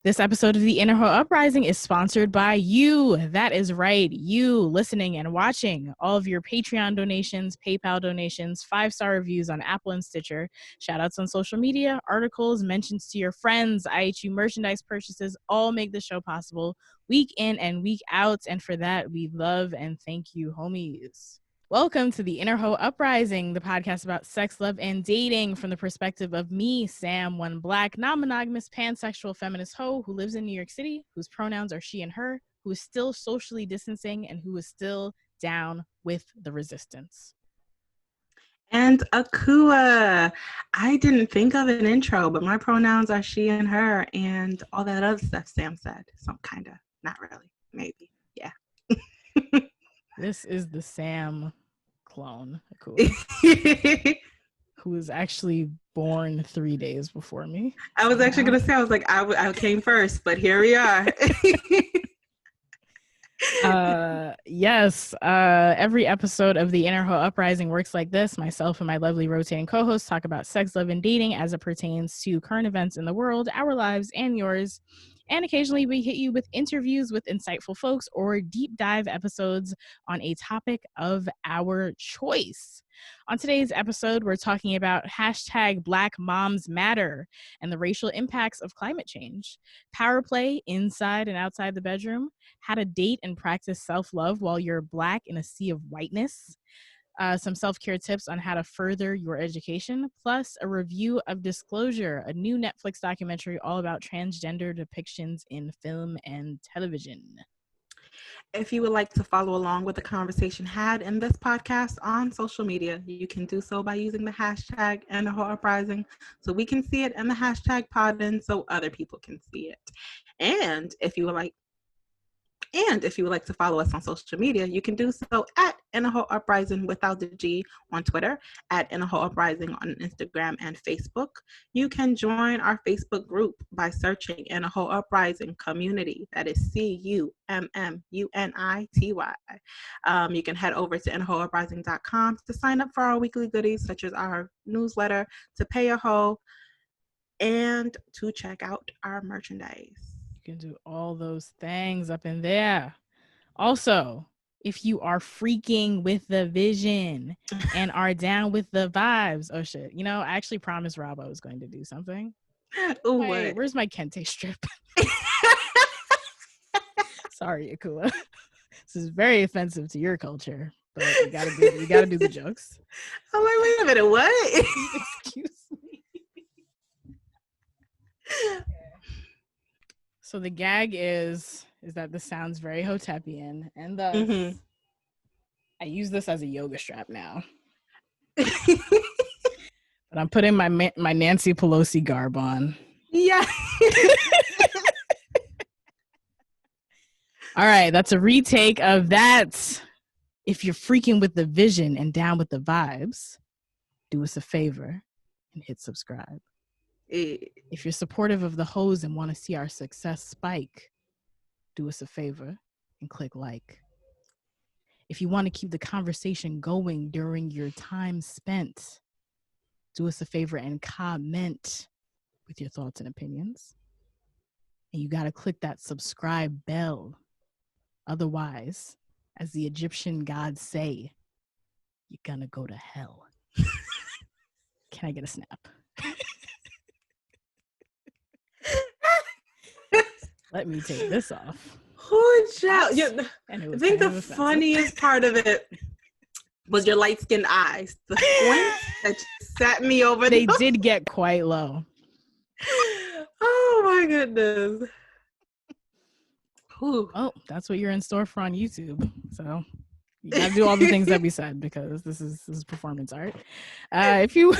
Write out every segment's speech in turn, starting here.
This episode of the Hoe Uprising is sponsored by you. That is right, you listening and watching. All of your Patreon donations, PayPal donations, 5-star reviews on Apple and Stitcher, shoutouts on social media, articles, mentions to your friends, IHU merchandise purchases, all make the show possible week in and week out. And for that, we love and thank you, homies. Welcome to the Hoe Uprising, the podcast about sex, love, and dating from the perspective of me, Sam, one Black, non-monogamous, pansexual feminist hoe who lives in New York City, whose pronouns are she and her, who is still socially distancing, and who is still down with the resistance. And Akua. I didn't think of an intro, but my pronouns are she and her and all that other stuff Sam said. So kind of, not really, maybe, yeah. This is the Sam clone, Akua, who was actually born 3 days before me. I was actually going to say, I was like, I came first, but here we are. Yes, every episode of the Hoe Uprising works like this. Myself and my lovely rotating co-hosts talk about sex, love, and dating as it pertains to current events in the world, our lives, and yours. And occasionally we hit you with interviews with insightful folks or deep dive episodes on a topic of our choice. On today's episode, we're talking about hashtag Black Moms Matter and the racial impacts of climate change, power play inside and outside the bedroom, how to date and practice self-love while you're Black in a sea of whiteness, some self-care tips on how to further your education, plus a review of Disclosure, a new Netflix documentary all about transgender depictions in film and television. If you would like to follow along with the conversation had in this podcast on social media, you can do so by using the hashtag Hoe Uprising so we can see it, and the hashtag Podden so other people can see it. And if you would like to follow us on social media, you can do so at Hoe Uprising without the G on Twitter, at Hoe Uprising on Instagram and Facebook. You can join our Facebook group by searching Hoe Uprising Community. That is CUMMUNITY. You can head over to hoeuprising.com to sign up for our weekly goodies, such as our newsletter, to pay a hoe, and to check out our merchandise. You can do all those things up in there. Also, if you are freaking with the vision and are down with the vibes, oh shit, I actually promised Rob I was going to do something. Ooh, what? Where's my Kente strip? Sorry, Akua. This is very offensive to your culture, but you gotta do the jokes. I'm like, wait a minute, what? Excuse me. So the gag is that this sounds very Hotepian, and thus I use this as a yoga strap now. But I'm putting my Nancy Pelosi garb on. Yeah. All right, that's a retake of that. If you're freaking with the vision and down with the vibes, do us a favor and hit subscribe. If you're supportive of the hoes and want to see our success spike, do us a favor and click like. If you want to keep the conversation going during your time spent, do us a favor and comment with your thoughts and opinions. And you got to click that subscribe bell. Otherwise, as the Egyptian gods say, you're gonna go to hell. Can I get a snap? Let me take this off. I think the funniest part of it was your light-skinned eyes. The squint that sat me over. They did get quite low. Oh my goodness. Oh, that's what you're in store for on YouTube. So you gotta do all the things that we said, because this is performance art. If you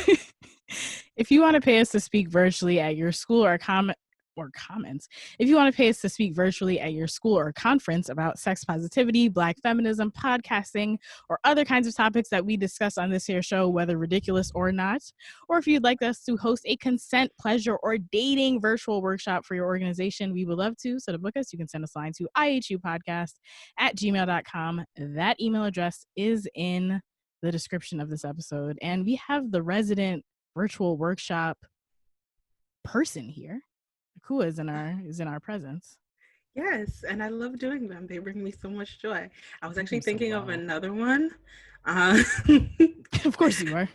want to pay us to speak virtually at your school or comments, if you want to pay us to speak virtually at your school or conference about sex positivity, Black feminism, podcasting, or other kinds of topics that we discuss on this here show, whether ridiculous or not, or if you'd like us to host a consent, pleasure, or dating virtual workshop for your organization, we would love to. So to book us, you can send us a line to ihupodcast@gmail.com. That email address is in the description of this episode. And we have the resident virtual workshop person here. Akua is in our presence. Yes, and I love doing them. They bring me so much joy. I was Do actually them so thinking of well. another one. Of course you are.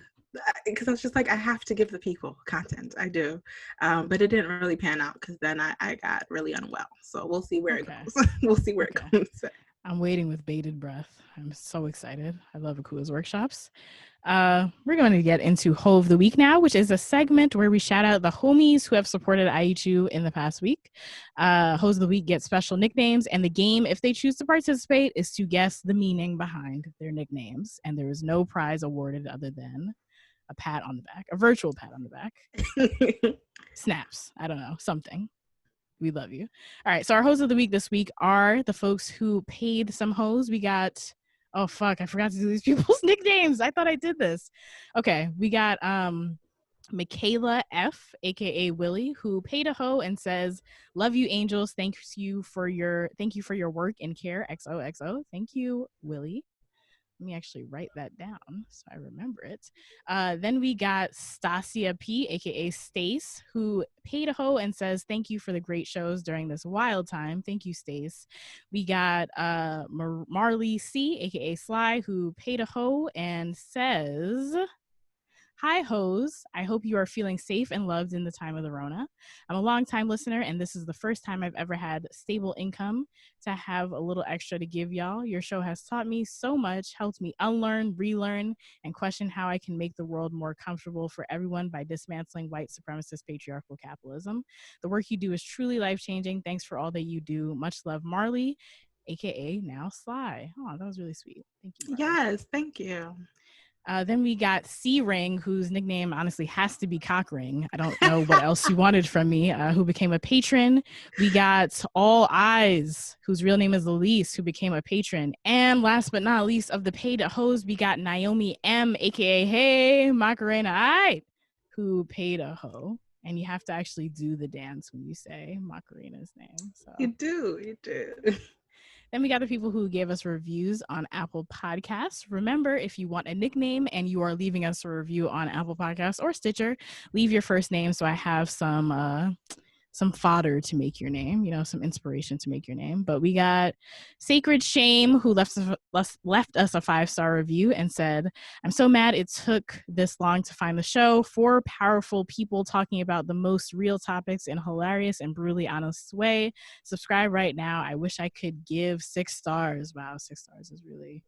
Because I was just like, I have to give the people content. I do. But it didn't really pan out because then I got really unwell. So we'll see where it goes. We'll see where it goes. I'm waiting with bated breath. I'm so excited. I love Akua's workshops. We're going to get into Hoe of the Week now, which is a segment where we shout out the homies who have supported IHU in the past week. Hoes of the Week get special nicknames, and the game, if they choose to participate, is to guess the meaning behind their nicknames. And there is no prize awarded other than a pat on the back, a virtual pat on the back. Snaps. I don't know, something. We love you. All right. So our hoes of the week this week are the folks who paid some hoes. We got, oh fuck, I forgot to do these people's nicknames. I thought I did this. Okay. We got Michaela F, aka Willie, who paid a hoe and says, "Love you, angels. Thank you for your work and care. XOXO. Thank you, Willie." Let me actually write that down so I remember it. Then we got Stasia P, aka Stace, who paid a hoe and says, "Thank you for the great shows during this wild time." Thank you, Stace. We got Marley C, aka Sly, who paid a hoe and says, "Hi, hoes. I hope you are feeling safe and loved in the time of the Rona. I'm a long-time listener, and this is the first time I've ever had stable income to have a little extra to give y'all. Your show has taught me so much, helped me unlearn, relearn, and question how I can make the world more comfortable for everyone by dismantling white supremacist patriarchal capitalism. The work you do is truly life-changing. Thanks for all that you do. Much love, Marley, aka now Sly." Oh, that was really sweet. Thank you, Marley. Yes, thank you. Then we got C Ring, whose nickname honestly has to be Cock Ring. I don't know what else you wanted from me, who became a patron. We got All Eyes, whose real name is Elise, who became a patron. And last but not least of the paid hoes, we got Naomi M, aka Hey Macarena I, who paid a hoe. And you have to actually do the dance when you say Macarena's name. So you do. Then we got the people who gave us reviews on Apple Podcasts. Remember, if you want a nickname and you are leaving us a review on Apple Podcasts or Stitcher, leave your first name so I have some fodder to make your name, some inspiration to make your name. But we got Sacred Shame, who left us a 5-star review and said, "I'm so mad it took this long to find the show. 4 powerful people talking about the most real topics in a hilarious and brutally honest way. Subscribe right now. I wish I could give 6 stars." Wow, 6 stars is really...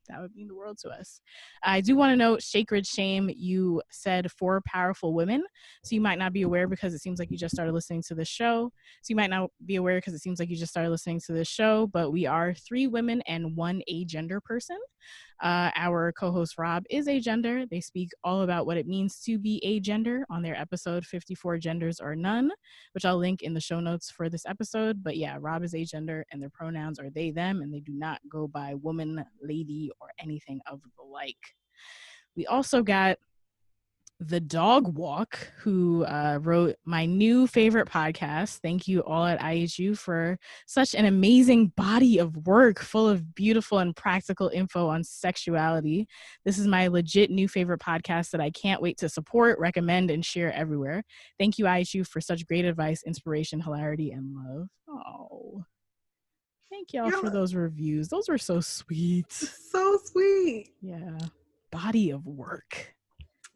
that would mean the world to us. I do want to note, Sacred Shame, you said 4 powerful women. So you might not be aware because it seems like you just started listening to this show. So you might not be aware because it seems like you just started listening to this show, but we are 3 women and 1 agender person. Our co-host Rob is agender. They speak all about what it means to be agender on their episode 54 Genders or None, which I'll link in the show notes for this episode. But yeah, Rob is agender and their pronouns are they, them, and they do not go by woman, lady, or anything of the like. We also got The Dog Walk, who wrote my new favorite podcast. Thank you all at IHU for such an amazing body of work full of beautiful and practical info on sexuality. This is my legit new favorite podcast that I can't wait to support, recommend, and share everywhere. Thank you, IHU, for such great advice, inspiration, hilarity, and love. Oh, thank y'all for those reviews. Those were so sweet. So sweet. Yeah. Body of work.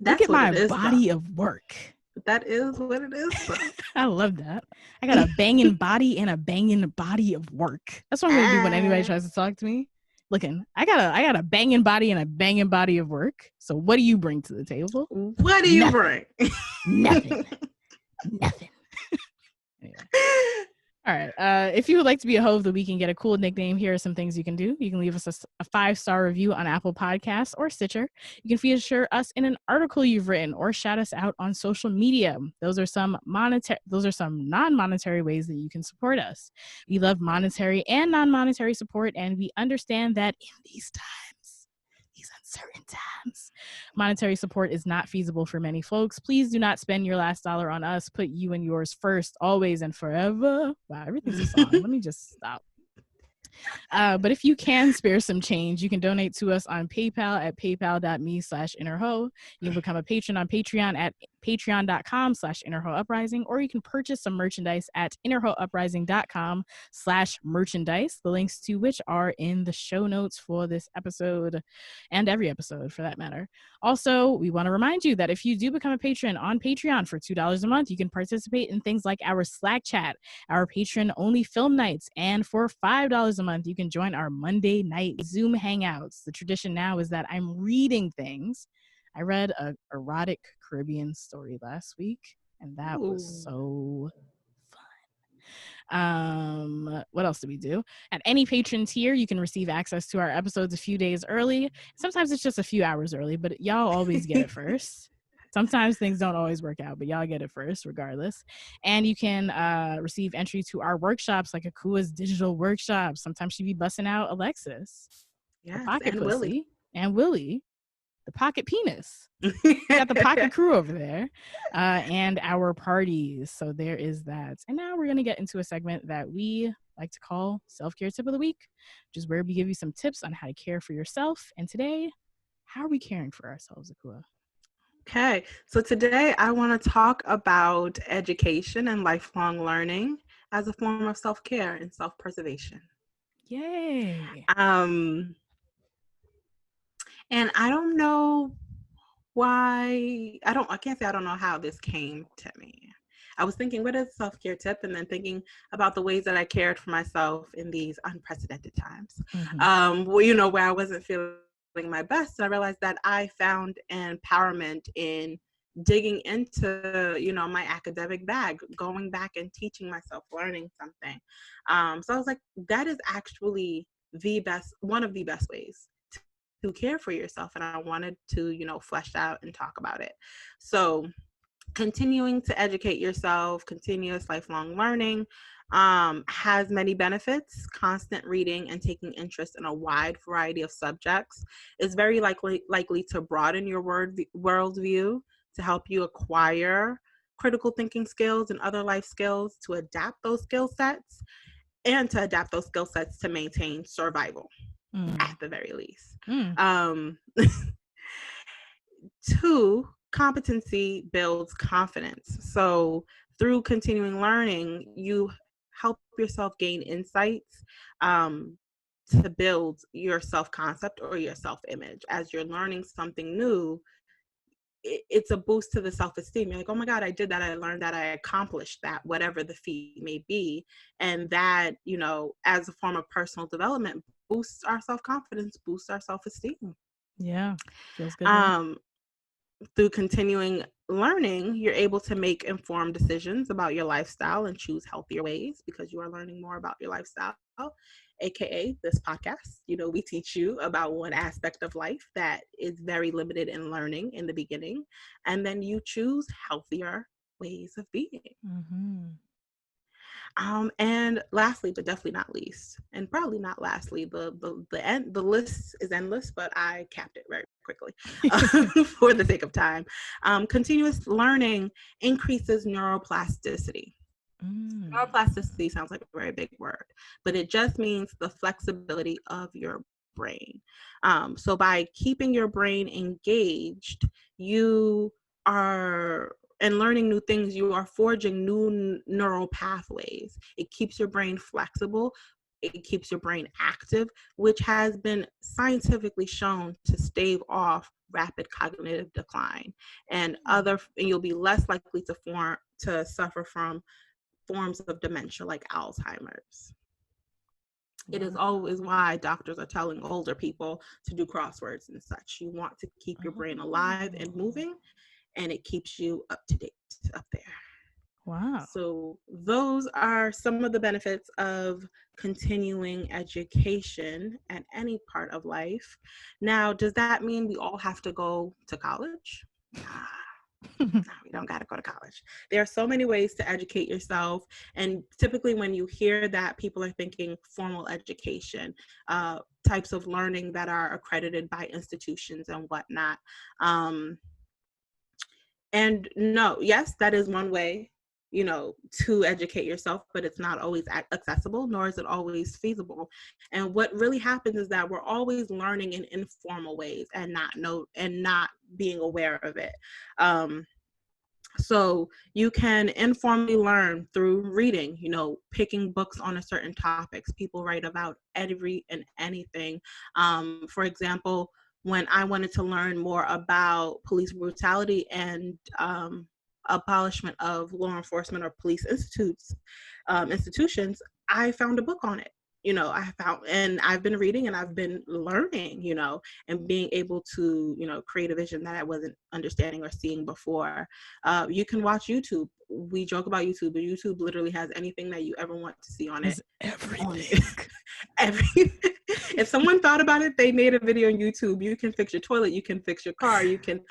That's Look at my body of work. That is what it is. I love that. I got a banging body and a banging body of work. That's what I'm gonna do when anybody tries to talk to me. Looking, I got a banging body and a banging body of work. So what do you bring to the table? What do you bring? Nothing. Nothing. Anyway. All right. If you would like to be a hoe of the week and get a cool nickname, here are some things you can do. You can leave us a 5-star review on Apple Podcasts or Stitcher. You can feature us in an article you've written or shout us out on social media. Those are some non-monetary ways that you can support us. We love monetary and non-monetary support, and we understand that in these uncertain times, monetary support is not feasible for many folks. Please do not spend your last dollar on us. Put you and yours first, always and forever. Wow, everything's a song. Let me just stop. But if you can spare some change, you can donate to us on PayPal at paypal.me/innerho. You can become a patron on Patreon at patreon.com/innerhoeuprising, or you can purchase some merchandise at innerhoeuprising.com/merchandise, the links to which are in the show notes for this episode and every episode for that matter. Also, we want to remind you that if you do become a patron on Patreon for $2 a month, you can participate in things like our Slack chat, our patron-only film nights, and for $5 a month, you can join our Monday night Zoom hangouts. The tradition now is that I'm reading things. I read an erotic Caribbean story last week, and that was so what else do we do? At any patron tier, you can receive access to our episodes a few days early. Sometimes it's just a few hours early, but y'all always get it first. Sometimes things don't always work out, but y'all get it first regardless. And you can receive entry to our workshops, like Akua's digital workshops. Sometimes she be busting out Alexis, yes, the pocket and pussy, and Willie, the pocket penis. We got the pocket crew over there, and our parties. So there is that. And now we're going to get into a segment that we like to call Self-Care Tip of the Week, which is where we give you some tips on how to care for yourself. And today, how are we caring for ourselves, Akua? Okay, so today I want to talk about education and lifelong learning as a form of self-care and self-preservation. Yay. And I don't know why, I can't say I don't know how this came to me. I was thinking, what is a self-care tip? And then thinking about the ways that I cared for myself in these unprecedented times. Where I wasn't feeling my best. I realized that I found empowerment in digging into, my academic bag, going back and teaching myself, learning something. So I was like, that is actually one of the best ways to care for yourself. And I wanted to, flesh out and talk about it. So continuing to educate yourself, continuous lifelong learning has many benefits. Constant reading and taking interest in a wide variety of subjects is very likely to broaden your worldview, to help you acquire critical thinking skills and other life skills, to adapt those skill sets, and to adapt those skill sets to maintain survival at the very least. 2, competency builds confidence. So through continuing learning, you help yourself gain insights to build your self-concept or your self-image. As you're learning something new, it's a boost to the self-esteem. You're like, oh my God, I did that. I learned that. I accomplished that, whatever the feat may be. And that, as a form of personal development, boosts our self-confidence, boosts our self-esteem. Yeah, feels good. Through continuing learning, you're able to make informed decisions about your lifestyle and choose healthier ways because you are learning more about your lifestyle, aka this podcast. We teach you about one aspect of life that is very limited in learning in the beginning, and then you choose healthier ways of being. And lastly, but definitely not least, and probably not lastly, the list is endless, but I capped it very quickly for the sake of time. Continuous learning increases neuroplasticity. Neuroplasticity sounds like a very big word, but it just means the flexibility of your brain. So by keeping your brain engaged, and learning new things, you are forging new neural pathways. It keeps your brain flexible. It keeps your brain active, which has been scientifically shown to stave off rapid cognitive decline, and you'll be less likely to suffer from forms of dementia like Alzheimer's. It is always why doctors are telling older people to do crosswords and such. You want to keep your brain alive and moving, and it keeps you up to date up there. Wow. So those are some of the benefits of continuing education at any part of life. Now, does that mean we all have to go to college? No, we don't got to go to college. There are so many ways to educate yourself. And typically when you hear that, people are thinking formal education, types of learning that are accredited by institutions and whatnot. And no, yes, that is one way, to educate yourself, but it's not always accessible, nor is it always feasible. And what really happens is that we're always learning in informal ways and not being aware of it. So you can informally learn through reading, picking books on a certain topics. People write about every and anything. For example, when I wanted to learn more about police brutality and abolishment of law enforcement or police institutions, I found a book on it. And I've been reading and I've been learning, and being able to, create a vision that I wasn't understanding or seeing before. You can watch YouTube. We joke about YouTube, but YouTube literally has anything that you ever want to see on it. Everything. If someone thought about it, they made a video on YouTube. You can fix your toilet. You can fix your car. You can.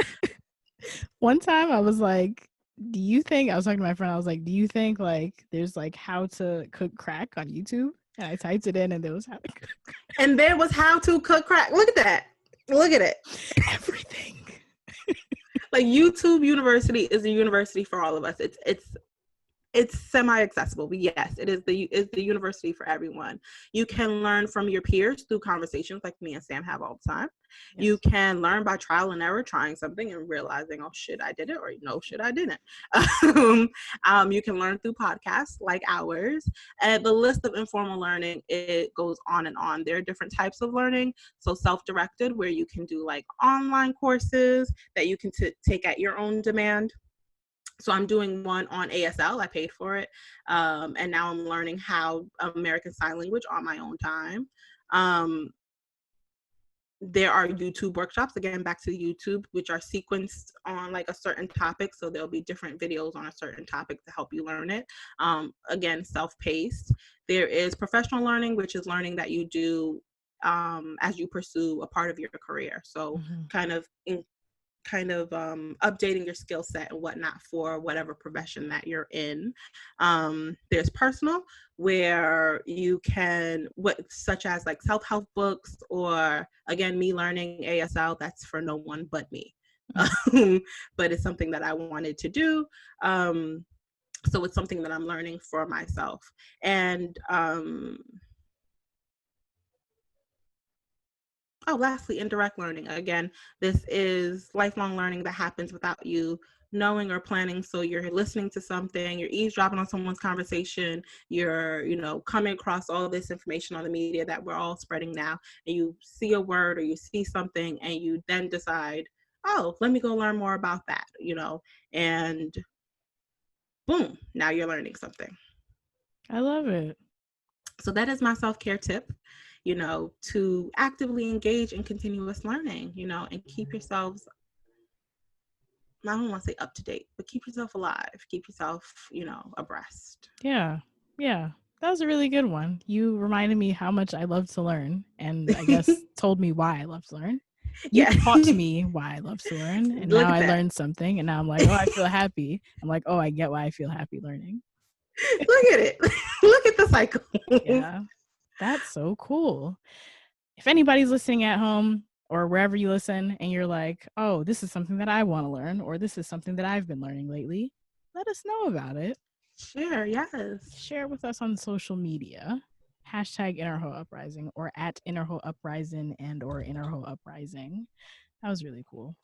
One time I was like, I was talking to my friend, I was like, do you think like there's like how to cook crack on YouTube? And I typed it in and there was how to cook crack. And there was how to cook crack. Look at that. Look at it. Everything. Like YouTube University is a university for all of us. It's semi-accessible, but yes, it's the university for everyone. You can learn from your peers through conversations like me and Sam have all the time. Yes. You can learn by trial and error, trying something and realizing, oh shit, I did it, or no shit, I didn't. You can learn through podcasts like ours. And the list of informal learning, it goes on and on. There are different types of learning. So self-directed, where you can do like online courses that you can take at your own demand. So I'm doing one on ASL. I paid for it. And now I'm learning how American Sign Language on my own time. There are YouTube workshops, again, back to YouTube, which are sequenced on like a certain topic. So there'll be different videos on a certain topic to help you learn it. Again, self-paced. There is professional learning, which is learning that you do as you pursue a part of your career. So kind of updating your skill set and whatnot for whatever profession that you're in. There's personal, where you can, such as like self-help books, or again, me learning ASL, that's for no one but me. But it's something that I wanted to do. So it's something that I'm learning for myself. And lastly, indirect learning. Again, this is lifelong learning that happens without you knowing or planning. So you're listening to something, you're eavesdropping on someone's conversation, you're, coming across all this information on the media that we're all spreading now, and you see a word or you see something and you then decide, oh, let me go learn more about that, and boom, now you're learning something. I love it. So that is my self-care tip. To actively engage in continuous learning, and keep yourselves, I don't want to say up to date, but keep yourself alive, keep yourself, abreast. Yeah. That was a really good one. You reminded me how much I love to learn, and I guess told me why I love to learn. You taught me why I love to learn, and now I learned something, and now I'm like, oh, I feel happy. I'm like, oh, I get why I feel happy learning. Look at it. Look at the cycle. Yeah. That's so cool. If anybody's listening at home or wherever you listen and you're like, oh, this is something that I want to learn, or this is something that I've been learning lately, let us know about it. Share, yes. Share with us on social media. Hashtag Hoe Uprising, or at Hoe Uprising and or Hoe Uprising. That was really cool.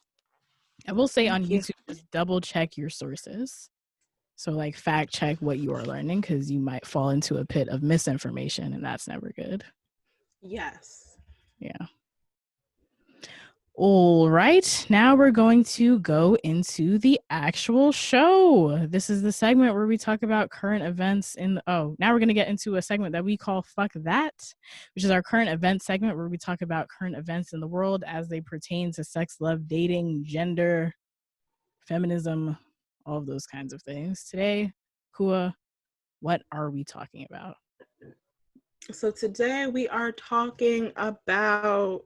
I will say on YouTube, just double check your sources. So like fact check what you are learning, because you might fall into a pit of misinformation, and that's never good. Yes. Yeah. All right. Now we're going to go into the actual show. This is the segment where we talk about current events now we're going to get into a segment that we call Fuck That, which is our current event segment where we talk about current events in the world as they pertain to sex, love, dating, gender, feminism, all of those kinds of things. Today, Akua, what are we talking about? So today we are talking about,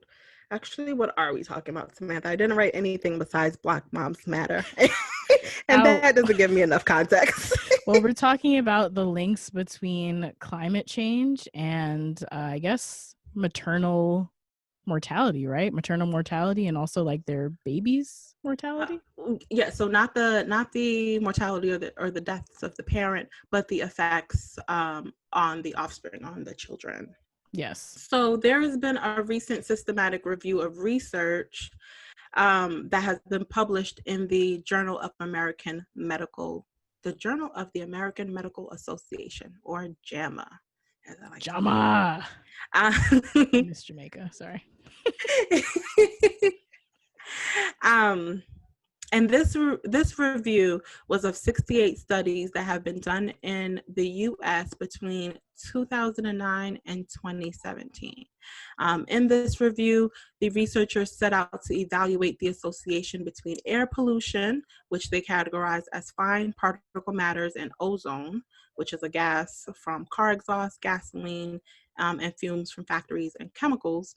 what are we talking about, Samantha? I didn't write anything besides Black Moms Matter. And that doesn't give me enough context. Well, we're talking about the links between climate change and I guess maternal mortality, right? Maternal mortality, and also like their babies' mortality. So not the mortality or the deaths of the parent, but the effects on the offspring, on the children. Yes. So there has been a recent systematic review of research that has been published in the Journal of the American Medical Association, or JAMA, as I like to call Jama. it. Miss Jamaica, sorry. And this review was of 68 studies that have been done in the U.S. between 2009 and 2017. In this review, the researchers set out to evaluate the association between air pollution, which they categorize as fine particle matters, and ozone, which is a gas from car exhaust, gasoline, and fumes from factories and chemicals.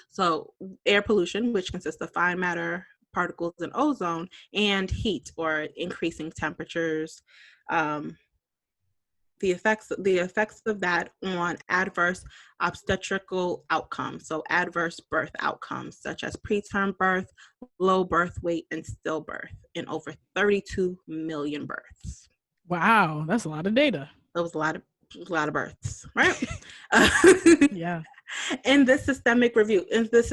So air pollution, which consists of fine matter, particles, and ozone, and heat, or increasing temperatures. The effects of that on adverse obstetrical outcomes, so adverse birth outcomes such as preterm birth, low birth weight, and stillbirth in over 32 million births. Wow, that's a lot of data. That was a lot of births, right? Yeah. In this systemic review, in this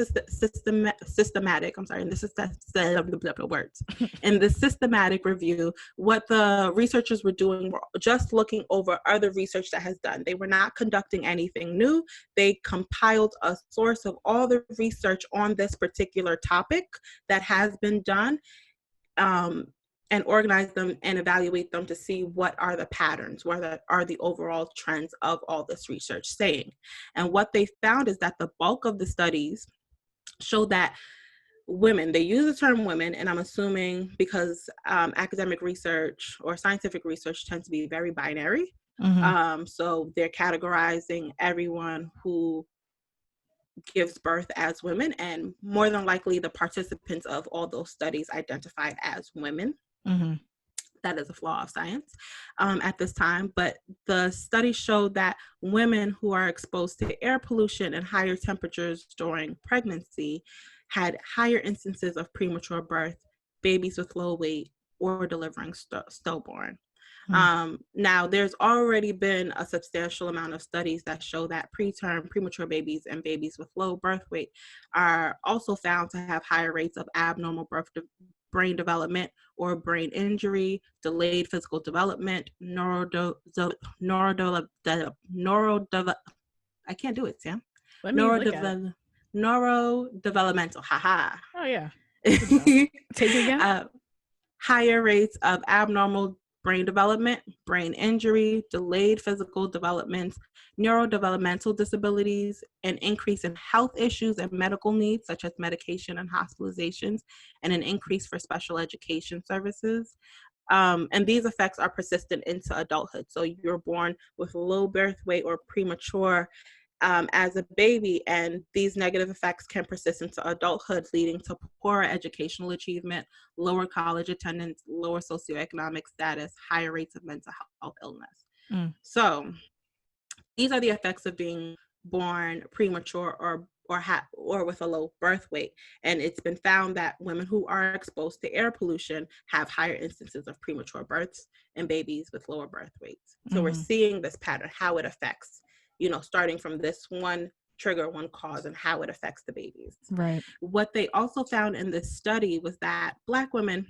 systematic, I'm sorry, in this is words. In the systematic review, what the researchers were doing were just looking over other research that has done. They were not conducting anything new. They compiled a source of all the research on this particular topic that has been done, and organize them and evaluate them to see what are the patterns, what are the overall trends of all this research saying. And what they found is that the bulk of the studies show that women, they use the term women, and I'm assuming because academic research or scientific research tends to be very binary. So they're categorizing everyone who gives birth as women, and more than likely the participants of all those studies identified as women. That is a flaw of science at this time, but the study showed that women who are exposed to air pollution and higher temperatures during pregnancy had higher instances of premature birth, babies with low weight, or delivering stillborn. Now, there's already been a substantial amount of studies that show that preterm premature babies and babies with low birth weight are also found to have higher rates of abnormal brain development or brain injury, delayed physical development, I can't do it, Sam. Neurodevelopmental, haha. Oh, yeah. Take it again. Higher rates of abnormal brain development, brain injury, delayed physical development, neurodevelopmental disabilities, an increase in health issues and medical needs such as medication and hospitalizations, and an increase for special education services. And these effects are persistent into adulthood. So you're born with low birth weight or premature as a baby, and these negative effects can persist into adulthood, leading to poorer educational achievement, lower college attendance, lower socioeconomic status, higher rates of mental health illness. So these are the effects of being born premature or with a low birth weight. And it's been found that women who are exposed to air pollution have higher instances of premature births and babies with lower birth weights. So we're seeing this pattern, how it affects, starting from this one trigger, one cause, and how it affects the babies. Right. What they also found in this study was that Black women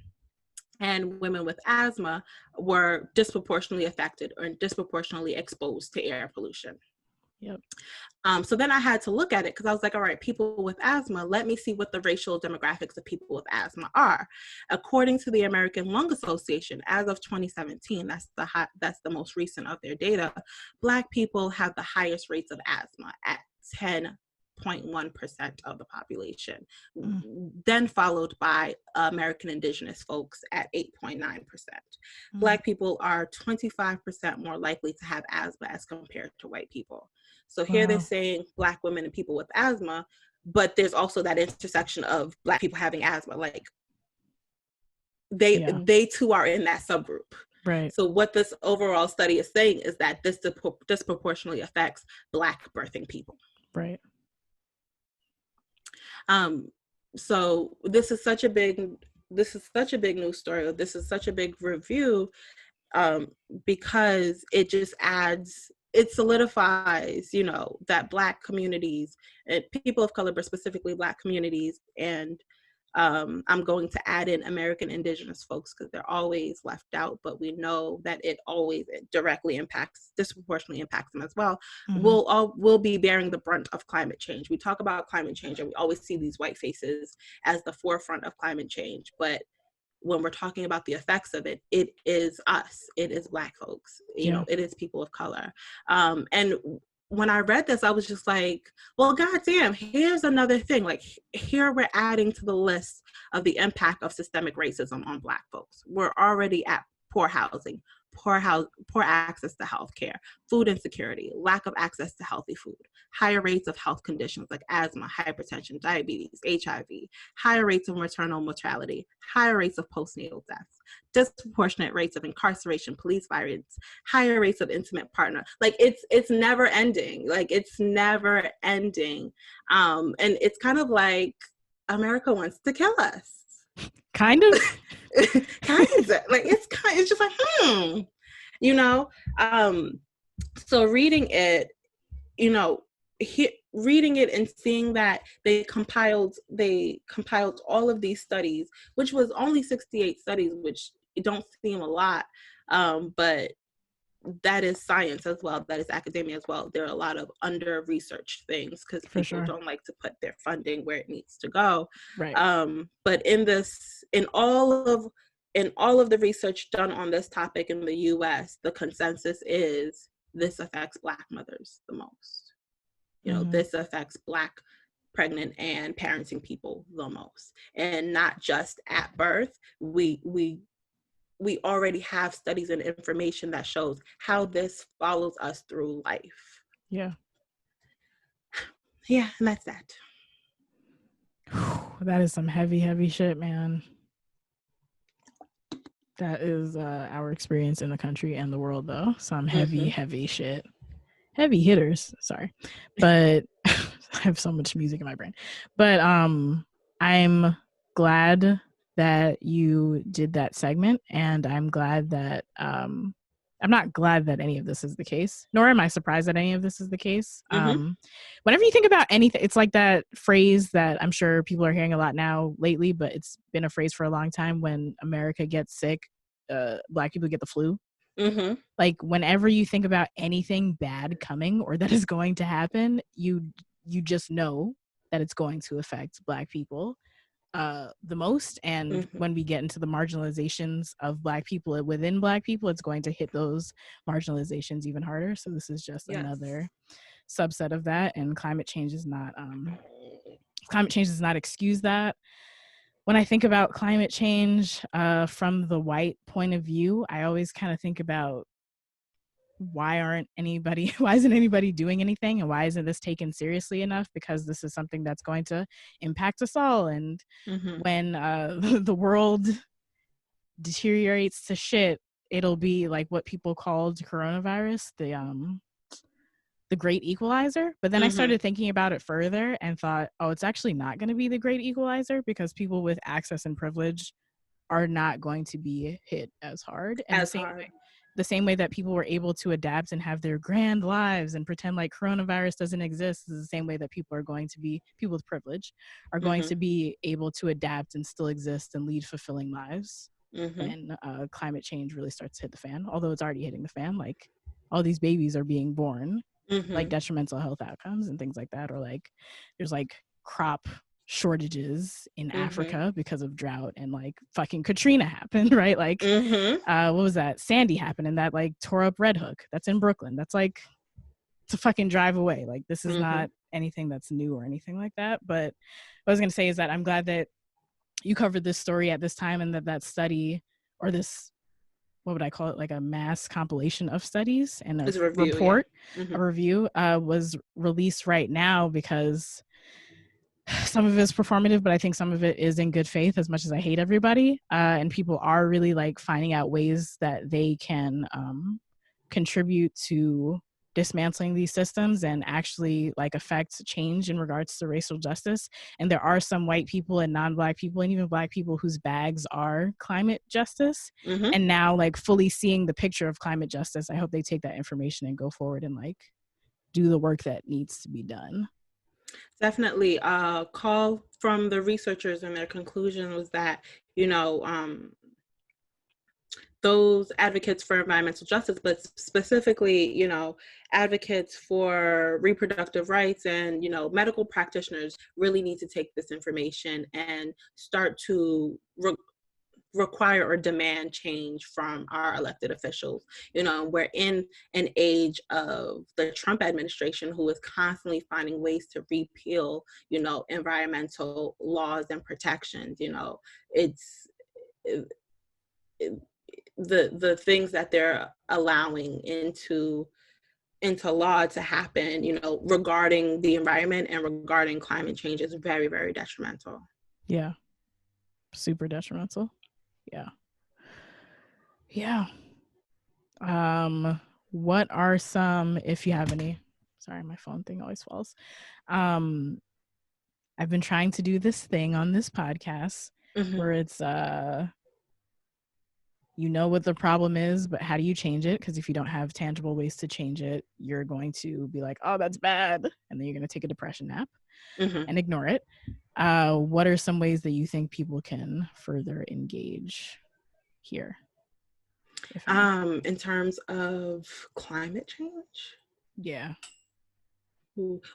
and women with asthma were disproportionately affected or disproportionately exposed to air pollution. Yep. So then I had to look at it because I was like, all right, people with asthma, let me see what the racial demographics of people with asthma are. According to the American Lung Association, as of 2017, that's the most recent of their data, Black people have the highest rates of asthma at 10.1% of the population, then followed by American Indigenous folks at 8.9%. Black people are 25% more likely to have asthma as compared to white people. So here they're saying Black women and people with asthma, but there's also that intersection of Black people having asthma. Like they too are in that subgroup. Right. So what this overall study is saying is that this disproportionately affects Black birthing people. Right. So this is such a big news story. This is such a big review, because it just it solidifies, that Black communities and people of color, but specifically Black communities and I'm going to add in American Indigenous folks because they're always left out, but we know that it disproportionately impacts them as well. Will be bearing the brunt of climate change. We talk about climate change and we always see these white faces as the forefront of climate change, but when we're talking about the effects of it, it is us, it is Black folks, it is people of color. And when I read this, I was just like, well, goddamn, here's another thing. Like, here we're adding to the list of the impact of systemic racism on Black folks. We're already at poor housing, poor access to health care, food insecurity, lack of access to healthy food, higher rates of health conditions like asthma, hypertension, diabetes, HIV, higher rates of maternal mortality, higher rates of postnatal deaths, disproportionate rates of incarceration, police violence, higher rates of intimate partner. Like, it's never ending. Like, it's never ending. And it's kind of like America wants to kill us. Kind of. Like, it's just like, so reading it, reading it and seeing that they compiled all of these studies, which was only 68 studies, which don't seem a lot, but that is science as well, that is academia as well. There are a lot of under-researched things because people don't like to put their funding where it needs to go. Right. But in all of the research done on this topic in the US, the consensus is this affects Black mothers the most. This affects Black pregnant and parenting people the most, and not just at birth. We already have studies and information that shows how this follows us through life. Yeah, and that's that. That is some heavy shit, man. That is our experience in the country and the world, though. Some heavy shit. Heavy hitters, sorry. But I have so much music in my brain. But I'm glad that you did that segment, and I'm glad that I'm not glad that any of this is the case, nor am I surprised that any of this is the case. Whenever you think about anything, it's like that phrase that I'm sure people are hearing a lot now lately, but it's been a phrase for a long time: when America gets sick, Black people get the flu. Like, whenever you think about anything bad coming or that is going to happen, you just know that it's going to affect Black people the most. And when we get into the marginalizations of Black people within Black people, it's going to hit those marginalizations even harder. So this is just another subset of that. And climate change does not excuse that. When I think about climate change from the white point of view, I always kind of think about why isn't anybody doing anything, and why isn't this taken seriously enough? Because this is something that's going to impact us all. And when the world deteriorates to shit, it'll be like what people called coronavirus, the great equalizer. But then I started thinking about it further and thought, oh, it's actually not going to be the great equalizer, because people with access and privilege are not going to be hit as hard. And the same way that people were able to adapt and have their grand lives and pretend like coronavirus doesn't exist is the same way that people with privilege are going to be able to adapt and still exist and lead fulfilling lives when climate change really starts to hit the fan. Although it's already hitting the fan, like all these babies are being born, like detrimental health outcomes and things like that, or like there's like crop shortages in Africa because of drought, and like fucking Katrina happened, right? Like what was that? Sandy happened, and that like tore up Red Hook. That's in Brooklyn. That's like to fucking drive away. Like, this is not anything that's new or anything like that. But what I was gonna say is that I'm glad that you covered this story at this time, and that study, or this, what would I call it, like a mass compilation of studies and a review was released right now, because some of it is performative, but I think some of it is in good faith, as much as I hate everybody. And people are really like finding out ways that they can contribute to dismantling these systems and actually like affect change in regards to racial justice. And there are some white people and non-Black people and even Black people whose bags are climate justice. And now like fully seeing the picture of climate justice, I hope they take that information and go forward and like do the work that needs to be done. Definitely. A call from the researchers, and their conclusion was that, those advocates for environmental justice, but specifically, advocates for reproductive rights and, medical practitioners really need to take this information and start to require or demand change from our elected officials. We're in an age of the Trump administration, who is constantly finding ways to repeal, environmental laws and protections. It's the things that they're allowing into law to happen, regarding the environment and regarding climate change, is very, very detrimental. Yeah. Super detrimental. Yeah. Yeah. What are some, if you have any, sorry, my phone thing always falls. I've been trying to do this thing on this podcast where it's you know what the problem is, but how do you change it? Because if you don't have tangible ways to change it, you're going to be like, oh, that's bad. And then you're going to take a depression nap and ignore it. What are some ways that you think people can further engage here? In terms of climate change? Yeah.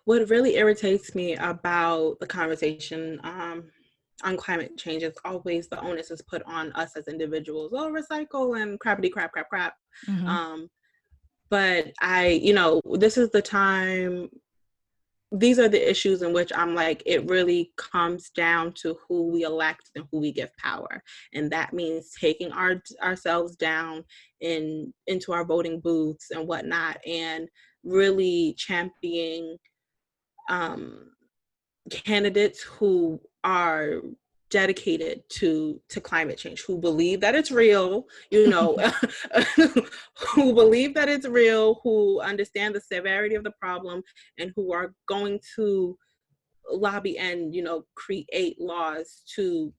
What really irritates me about the conversation on climate change is always the onus is put on us as individuals. Oh, recycle and crappity crap. But this is the time, these are the issues in which I'm like, it really comes down to who we elect and who we give power. And that means taking ourselves down into our voting booths and whatnot, and really championing candidates who are dedicated to climate change, who believe that it's real, who believe that it's real, who understand the severity of the problem, and who are going to lobby and, create laws to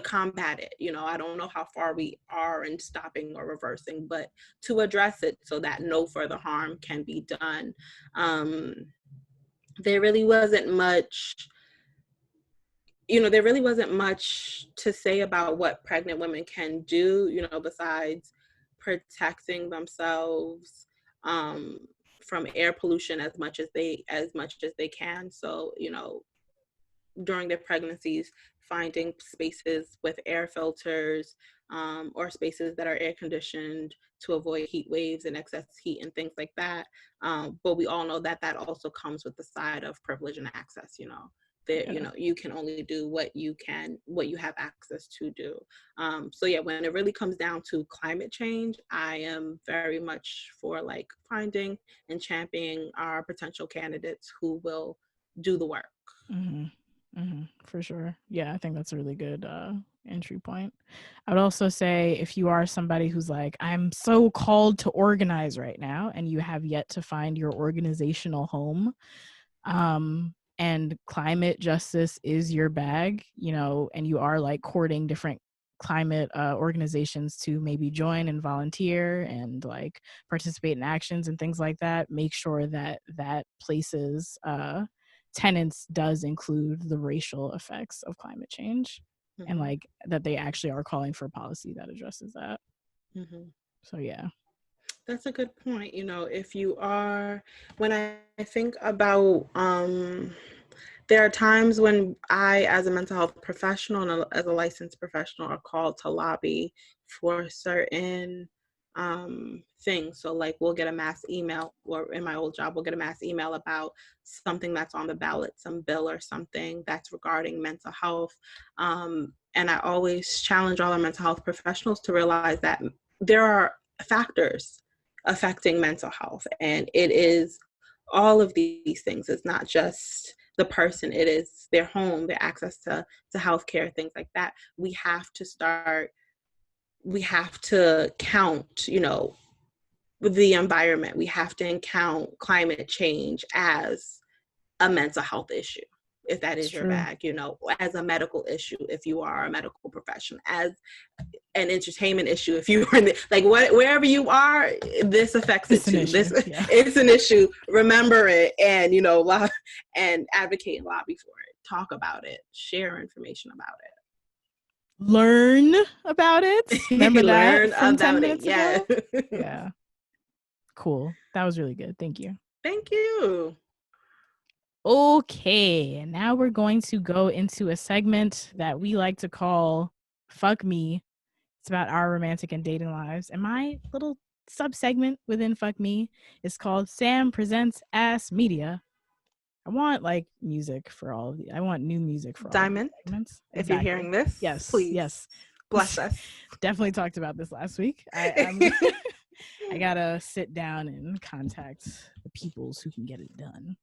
combat it. I don't know how far we are in stopping or reversing, but to address it so that no further harm can be done. There really wasn't much to say about what pregnant women can do, besides protecting themselves from air pollution as much as they can. So, during their pregnancies, finding spaces with air filters, or spaces that are air conditioned to avoid heat waves and excess heat and things like that. But we all know that also comes with the side of privilege and access. That you can only do what you have access to do. So yeah, when it really comes down to climate change, I am very much for like finding and championing our potential candidates who will do the work. For sure. Yeah, I think that's a really good entry point. I would also say, if you are somebody who's like, I'm so called to organize right now, and you have yet to find your organizational home, and climate justice is your bag, and you are like courting different climate organizations to maybe join and volunteer and like participate in actions and things like that, make sure that places tenants does include the racial effects of climate change, and like that they actually are calling for policy that addresses that. So yeah, that's a good point. If you are, when I think about there are times when I, as a mental health professional and as a licensed professional, are called to lobby for certain things. So like we'll get a mass email, or in my old job, we'll get a mass email about something that's on the ballot, some bill or something that's regarding mental health. And I always challenge all our mental health professionals to realize that there are factors affecting mental health, and it is all of these things. It's not just the person, it is their home, their access to healthcare, things like that. We have to count, the environment. We have to count climate change as a mental health issue. if that is your bag, you know, as a medical issue, if you are a medical professional, as an entertainment issue, if you are in the, like wherever you are, this affects it too. This it's an issue. Remember it, and you know, and advocate and lobby for it. Talk about it. Share information about it. Learn about it. Remember that Learn from 10 about minutes it. Yeah. ago? Yeah. Cool. That was really good. Thank you. Thank you. Okay, now we're going to go into a segment that we like to call Fuck Me. It's about our romantic and dating lives. And my little sub-segment within Fuck Me is called Sam Presents Ass Media. I want like music for all of the. I want new music for Diamond, all of the segments. if you're hearing this, yes, please, yes, bless us. Definitely talked about this last week. I gotta sit down and contact the peoples who can get it done.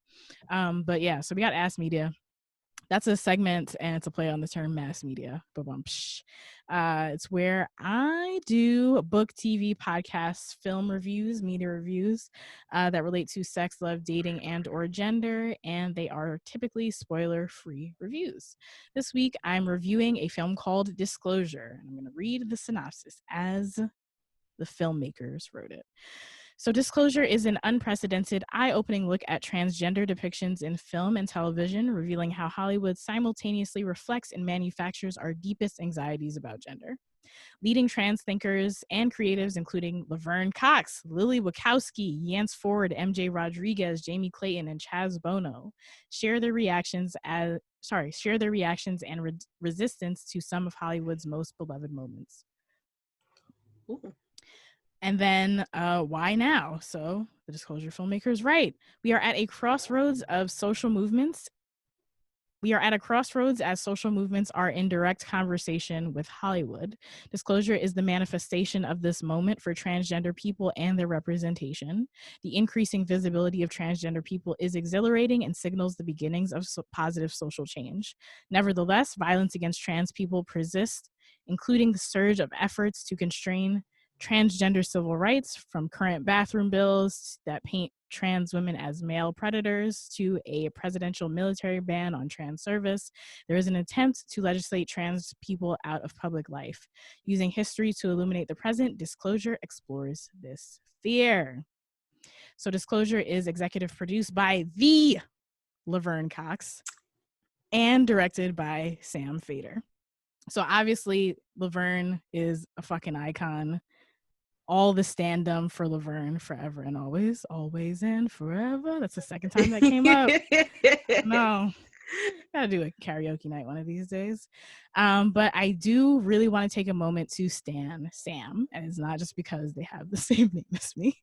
But yeah, so we got Ass Media. That's a segment, and it's a play on the term mass media. It's where I do book, TV, podcasts, film reviews, media reviews that relate to sex, love, dating, and or gender, and they are typically spoiler-free reviews. This week, I'm reviewing a film called Disclosure. I'm going to read the synopsis as the filmmakers wrote it. So Disclosure is an unprecedented, eye-opening look at transgender depictions in film and television, revealing how Hollywood simultaneously reflects and manufactures our deepest anxieties about gender. Leading trans thinkers and creatives, including Laverne Cox, Lily Wachowski, Yance Ford, MJ Rodriguez, Jamie Clayton, and Chaz Bono, share their reactions and resistance to some of Hollywood's most beloved moments. Ooh. And then why now? So the Disclosure filmmakers write, we are at a crossroads of social movements. We are at a crossroads as social movements are in direct conversation with Hollywood. Disclosure is the manifestation of this moment for transgender people and their representation. The increasing visibility of transgender people is exhilarating and signals the beginnings of positive social change. Nevertheless, violence against trans people persists, including the surge of efforts to constrain transgender civil rights, from current bathroom bills that paint trans women as male predators to a presidential military ban on trans service. There is an attempt to legislate trans people out of public life. Using history to illuminate the present, Disclosure explores this fear. So Disclosure is executive produced by the Laverne Cox and directed by Sam Feder. So obviously Laverne is a fucking icon. All the stand-up for Laverne, forever and always, always and forever. That's the second time that came up. No, gotta do a karaoke night one of these days. But I do really want to take a moment to stan Sam, and it's not just because they have the same name as me.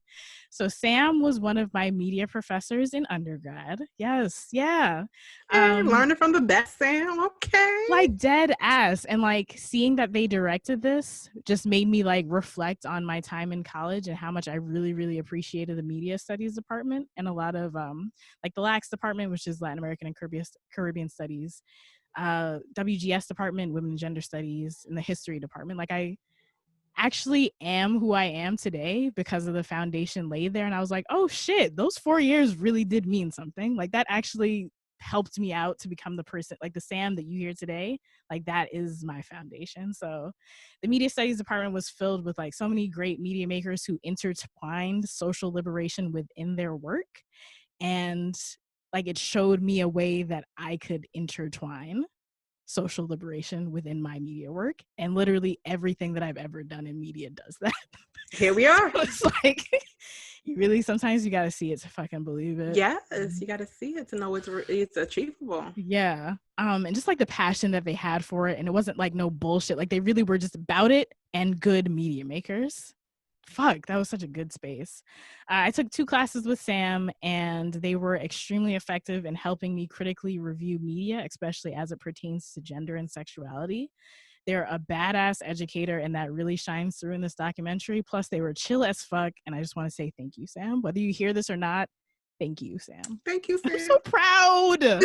So Sam was one of my media professors in undergrad. Yes, yeah. Learning from the best, Sam. Okay. Like dead ass. And like seeing that they directed this just made me like reflect on my time in college and how much I really, really appreciated the media studies department and a lot of like the LAX department, which is Latin American and Caribbean studies, WGS department, women and gender studies, and the history department. Like I actually am who I am today because of the foundation laid there. And I was like, oh shit, those 4 years really did mean something. Like that actually helped me out to become the person, like the Sam that you hear today. Like that is my foundation. So the media studies department was filled with like so many great media makers who intertwined social liberation within their work. And like it showed me a way that I could intertwine social liberation within my media work, and literally everything that I've ever done in media does that. Here we are. So it's like you really sometimes you gotta see it to fucking believe it. Yes, you gotta see it to know it's achievable. Yeah. And just like the passion that they had for it, and it wasn't like no bullshit. Like they really were just about it and good media makers. Fuck, that was such a good space. I took 2 classes with Sam, and they were extremely effective in helping me critically review media, especially as it pertains to gender and sexuality. They're a badass educator, and that really shines through in this documentary. Plus, they were chill as fuck, and I just want to say thank you, Sam. Whether you hear this or not, thank you, Sam. Thank you, Sam. I'm so proud.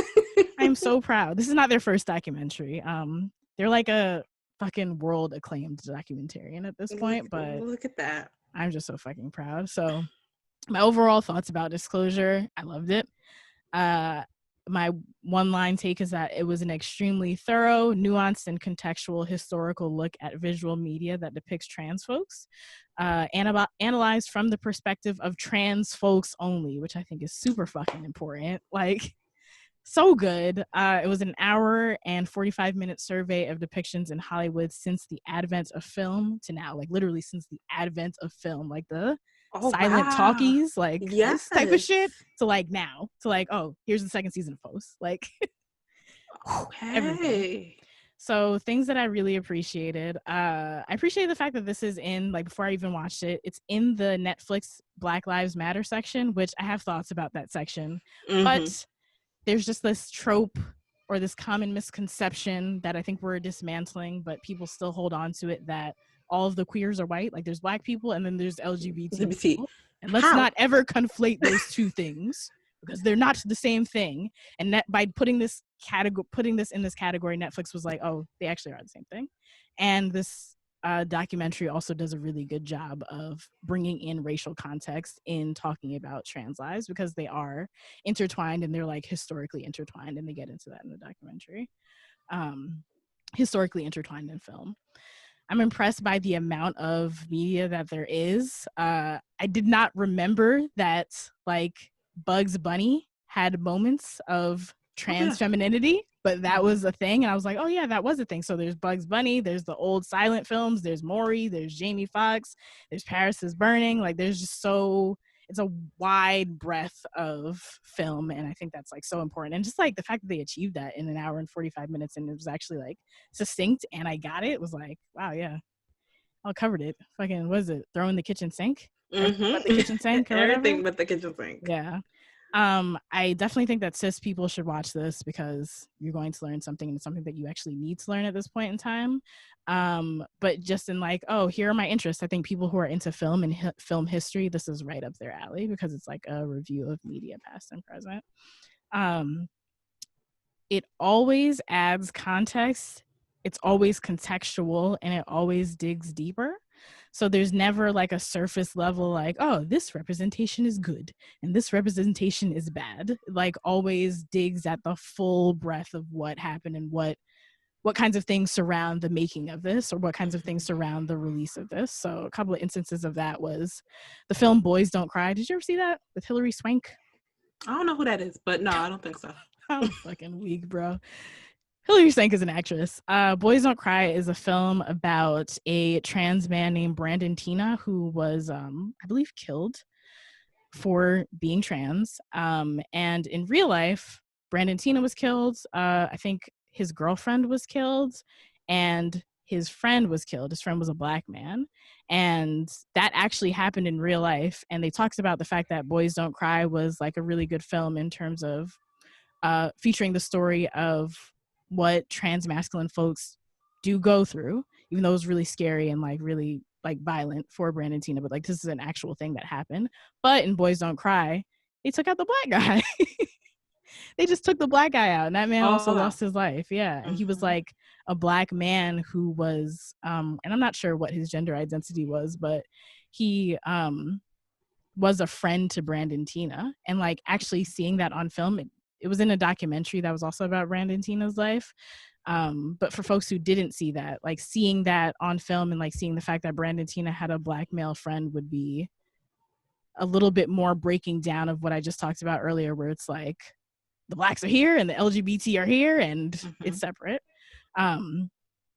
I'm so proud. This is not their first documentary. They're like a fucking world acclaimed documentarian at this point, but look at that. I'm just so fucking proud. So my overall thoughts about Disclosure, I loved it. my one line take is that it was an extremely thorough, nuanced, and contextual historical look at visual media that depicts trans folks, analyzed from the perspective of trans folks only, which I think is super fucking important. Like, so good. It was an hour and 45-minute survey of depictions in Hollywood since the advent of film to now, like literally since the advent of film, like the Oh silent wow. talkies, like Yes. this type of shit, to like now, to like, oh, here's the second season of Post, like everything. Okay. So things that I really appreciated, I appreciate the fact that this is in, like, before I even watched it, it's in the Netflix Black Lives Matter section, which I have thoughts about that section, but there's just this trope or this common misconception that I think we're dismantling, but people still hold on to it, that all of the queers are white. Like, there's Black people and then there's LGBT people. And let's not ever conflate those two things, because they're not the same thing. And by putting this in this category, Netflix was like, oh, they actually are the same thing. And this documentary also does a really good job of bringing in racial context in talking about trans lives, because they are intertwined, and they're like historically intertwined, and they get into that in the documentary. Historically intertwined in film. I'm impressed by the amount of media that there is. I did not remember that, like, Bugs Bunny had moments of trans femininity, but that was a thing. And I was like, oh yeah, that was a thing. So there's Bugs Bunny, there's the old silent films, there's Maury, there's Jamie Foxx, there's Paris is Burning. Like, there's just it's a wide breadth of film, and I think that's like so important. And just like the fact that they achieved that in an hour and 45 minutes, and it was actually like succinct, and I got it, was like, wow, yeah, I covered it. Fucking, what is it? Throwing the kitchen sink? Everything but the kitchen sink, or everything whatever? but the kitchen sink. Yeah. I definitely think that cis people should watch this, because you're going to learn something, and it's something that you actually need to learn at this point in time. But just in like, oh, here are my interests. I think people who are into film and film history, this is right up their alley, because it's like a review of media past and present. It always adds context. It's always contextual, and it always digs deeper. So there's never like a surface level, like, oh, this representation is good and this representation is bad. Like, always digs at the full breadth of what happened, and what kinds of things surround the making of this, or what kinds of things surround the release of this. So a couple of instances of that was the film Boys Don't Cry. Did you ever see that with Hilary Swank? I don't know who that is, but no, I don't think so. I'm fucking weak, bro. Hilary Swank is an actress. Boys Don't Cry is a film about a trans man named Brandon Tina, who was, I believe, killed for being trans. And in real life, Brandon Tina was killed. I think his girlfriend was killed, and his friend was killed. His friend was a Black man. And that actually happened in real life. And they talked about the fact that Boys Don't Cry was like a really good film in terms of featuring the story of what trans masculine folks do go through, even though it was really scary and like really like violent for Brandon Tina, but like this is an actual thing that happened. But in Boys Don't Cry, they took out the Black guy. They just took the Black guy out, and that man also lost his life. Yeah. And he was like a Black man who was and I'm not sure what his gender identity was, but he was a friend to Brandon Tina. And like actually seeing that on film, it was in a documentary that was also about Brandon Tina's life. But for folks who didn't see that, like seeing that on film, and like seeing the fact that Brandon Tina had a Black male friend, would be a little bit more breaking down of what I just talked about earlier, where it's like the Blacks are here and the LGBT are here, and it's separate.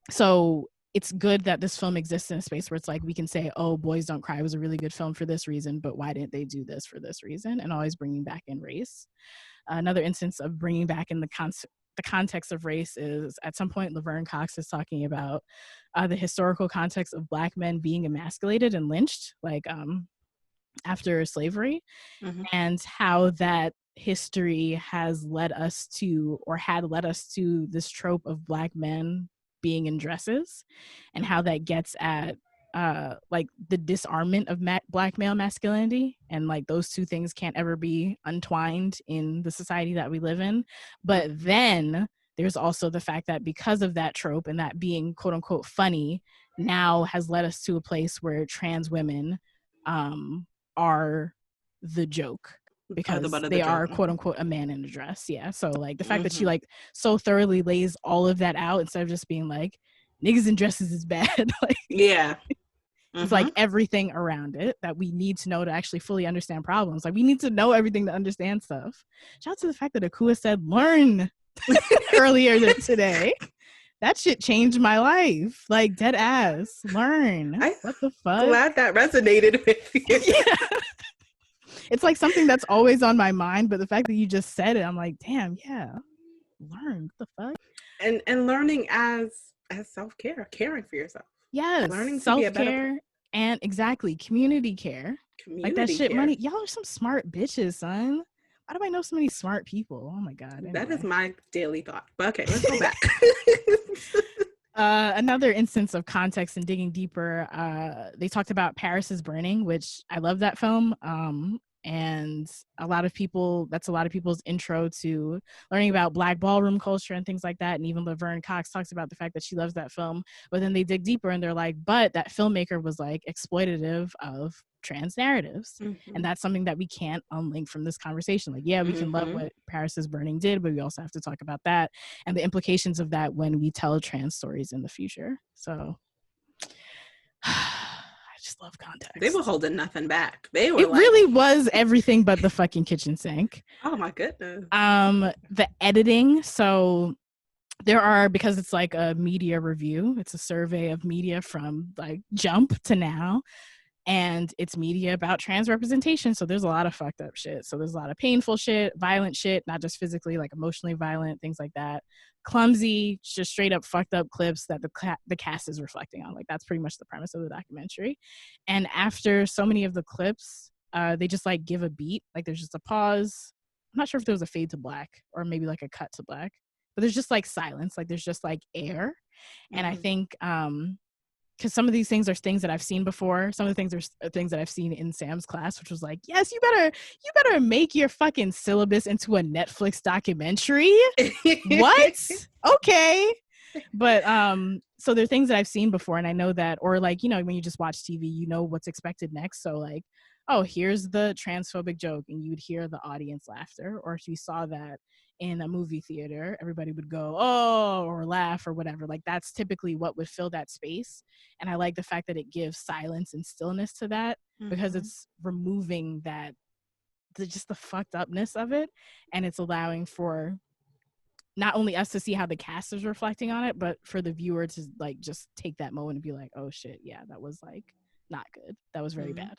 So it's good that this film exists in a space where it's like we can say, oh, Boys Don't Cry was a really good film for this reason, but why didn't they do this for this reason? And always bringing back in race. Another instance of bringing back in the context of race is at some point Laverne Cox is talking about the historical context of Black men being emasculated and lynched, like after slavery, and how that history has led us to, or had led us to, this trope of Black men being in dresses, and how that gets at like the disarmament of Black male masculinity, and like those two things can't ever be untwined in the society that we live in. But then there's also the fact that because of that trope, and that being quote unquote funny, now has led us to a place where trans women are the joke. The because butt of the they are joke. quote unquote a man in a dress. Yeah. So like the fact that she like so thoroughly lays all of that out instead of just being like niggas in dresses is bad. Like yeah. it's like everything around it that we need to know to actually fully understand problems. Like we need to know everything to understand stuff. Shout out to the fact that Akua said learn earlier today. That shit changed my life. Like dead ass. Learn. What the fuck? Glad that resonated with you. Yeah. It's like something that's always on my mind, but the fact that you just said it, I'm like, damn, yeah. Learn. What the fuck? And learning as self-care, caring for yourself. Yes. Learning to self-care be a better and exactly community care. Like that shit care. money. Y'all are some smart bitches, son. Why do I know so many smart people? Oh my God. Anyway. That is my daily thought. But okay, let's go back. Another instance of context and digging deeper, they talked about Paris is Burning, which I love that film. And that's a lot of people's intro to learning about Black ballroom culture and things like that. And even Laverne Cox talks about the fact that she loves that film, but then they dig deeper and they're like, but that filmmaker was like exploitative of trans narratives. And that's something that we can't unlink from this conversation. Like, yeah, we can love what Paris is Burning did, but we also have to talk about that and the implications of that when we tell trans stories in the future. So I just love context. They were holding nothing back. It really was everything but the fucking kitchen sink. Oh my goodness. The editing. So there are, because it's like a media review, it's a survey of media from like Jump to now. And it's media about trans representation. So there's a lot of fucked up shit. So there's a lot of painful shit, violent shit, not just physically, like emotionally violent, things like that. Clumsy, just straight up fucked up clips that the cast is reflecting on. Like that's pretty much the premise of the documentary. And after so many of the clips, they just like give a beat. Like there's just a pause. I'm not sure if there was a fade to black or maybe like a cut to black, but there's just like silence. Like there's just like air. And I think, because some of these things are things that I've seen before. Some of the things are things that I've seen in Sam's class, which was like, yes, you better make your fucking syllabus into a Netflix documentary. What? Okay. But so there are things that I've seen before, and I know that, or like, you know, when you just watch TV, you know what's expected next. So like, oh, here's the transphobic joke, and you'd hear the audience laughter. Or if you saw that in a movie theater, everybody would go, oh, or laugh or whatever. Like that's typically what would fill that space. And I like the fact that it gives silence and stillness to that, because it's removing that, just the fucked upness of it. And it's allowing for not only us to see how the cast is reflecting on it, but for the viewer to like just take that moment and be like, oh shit, yeah, that was like not good. That was very bad.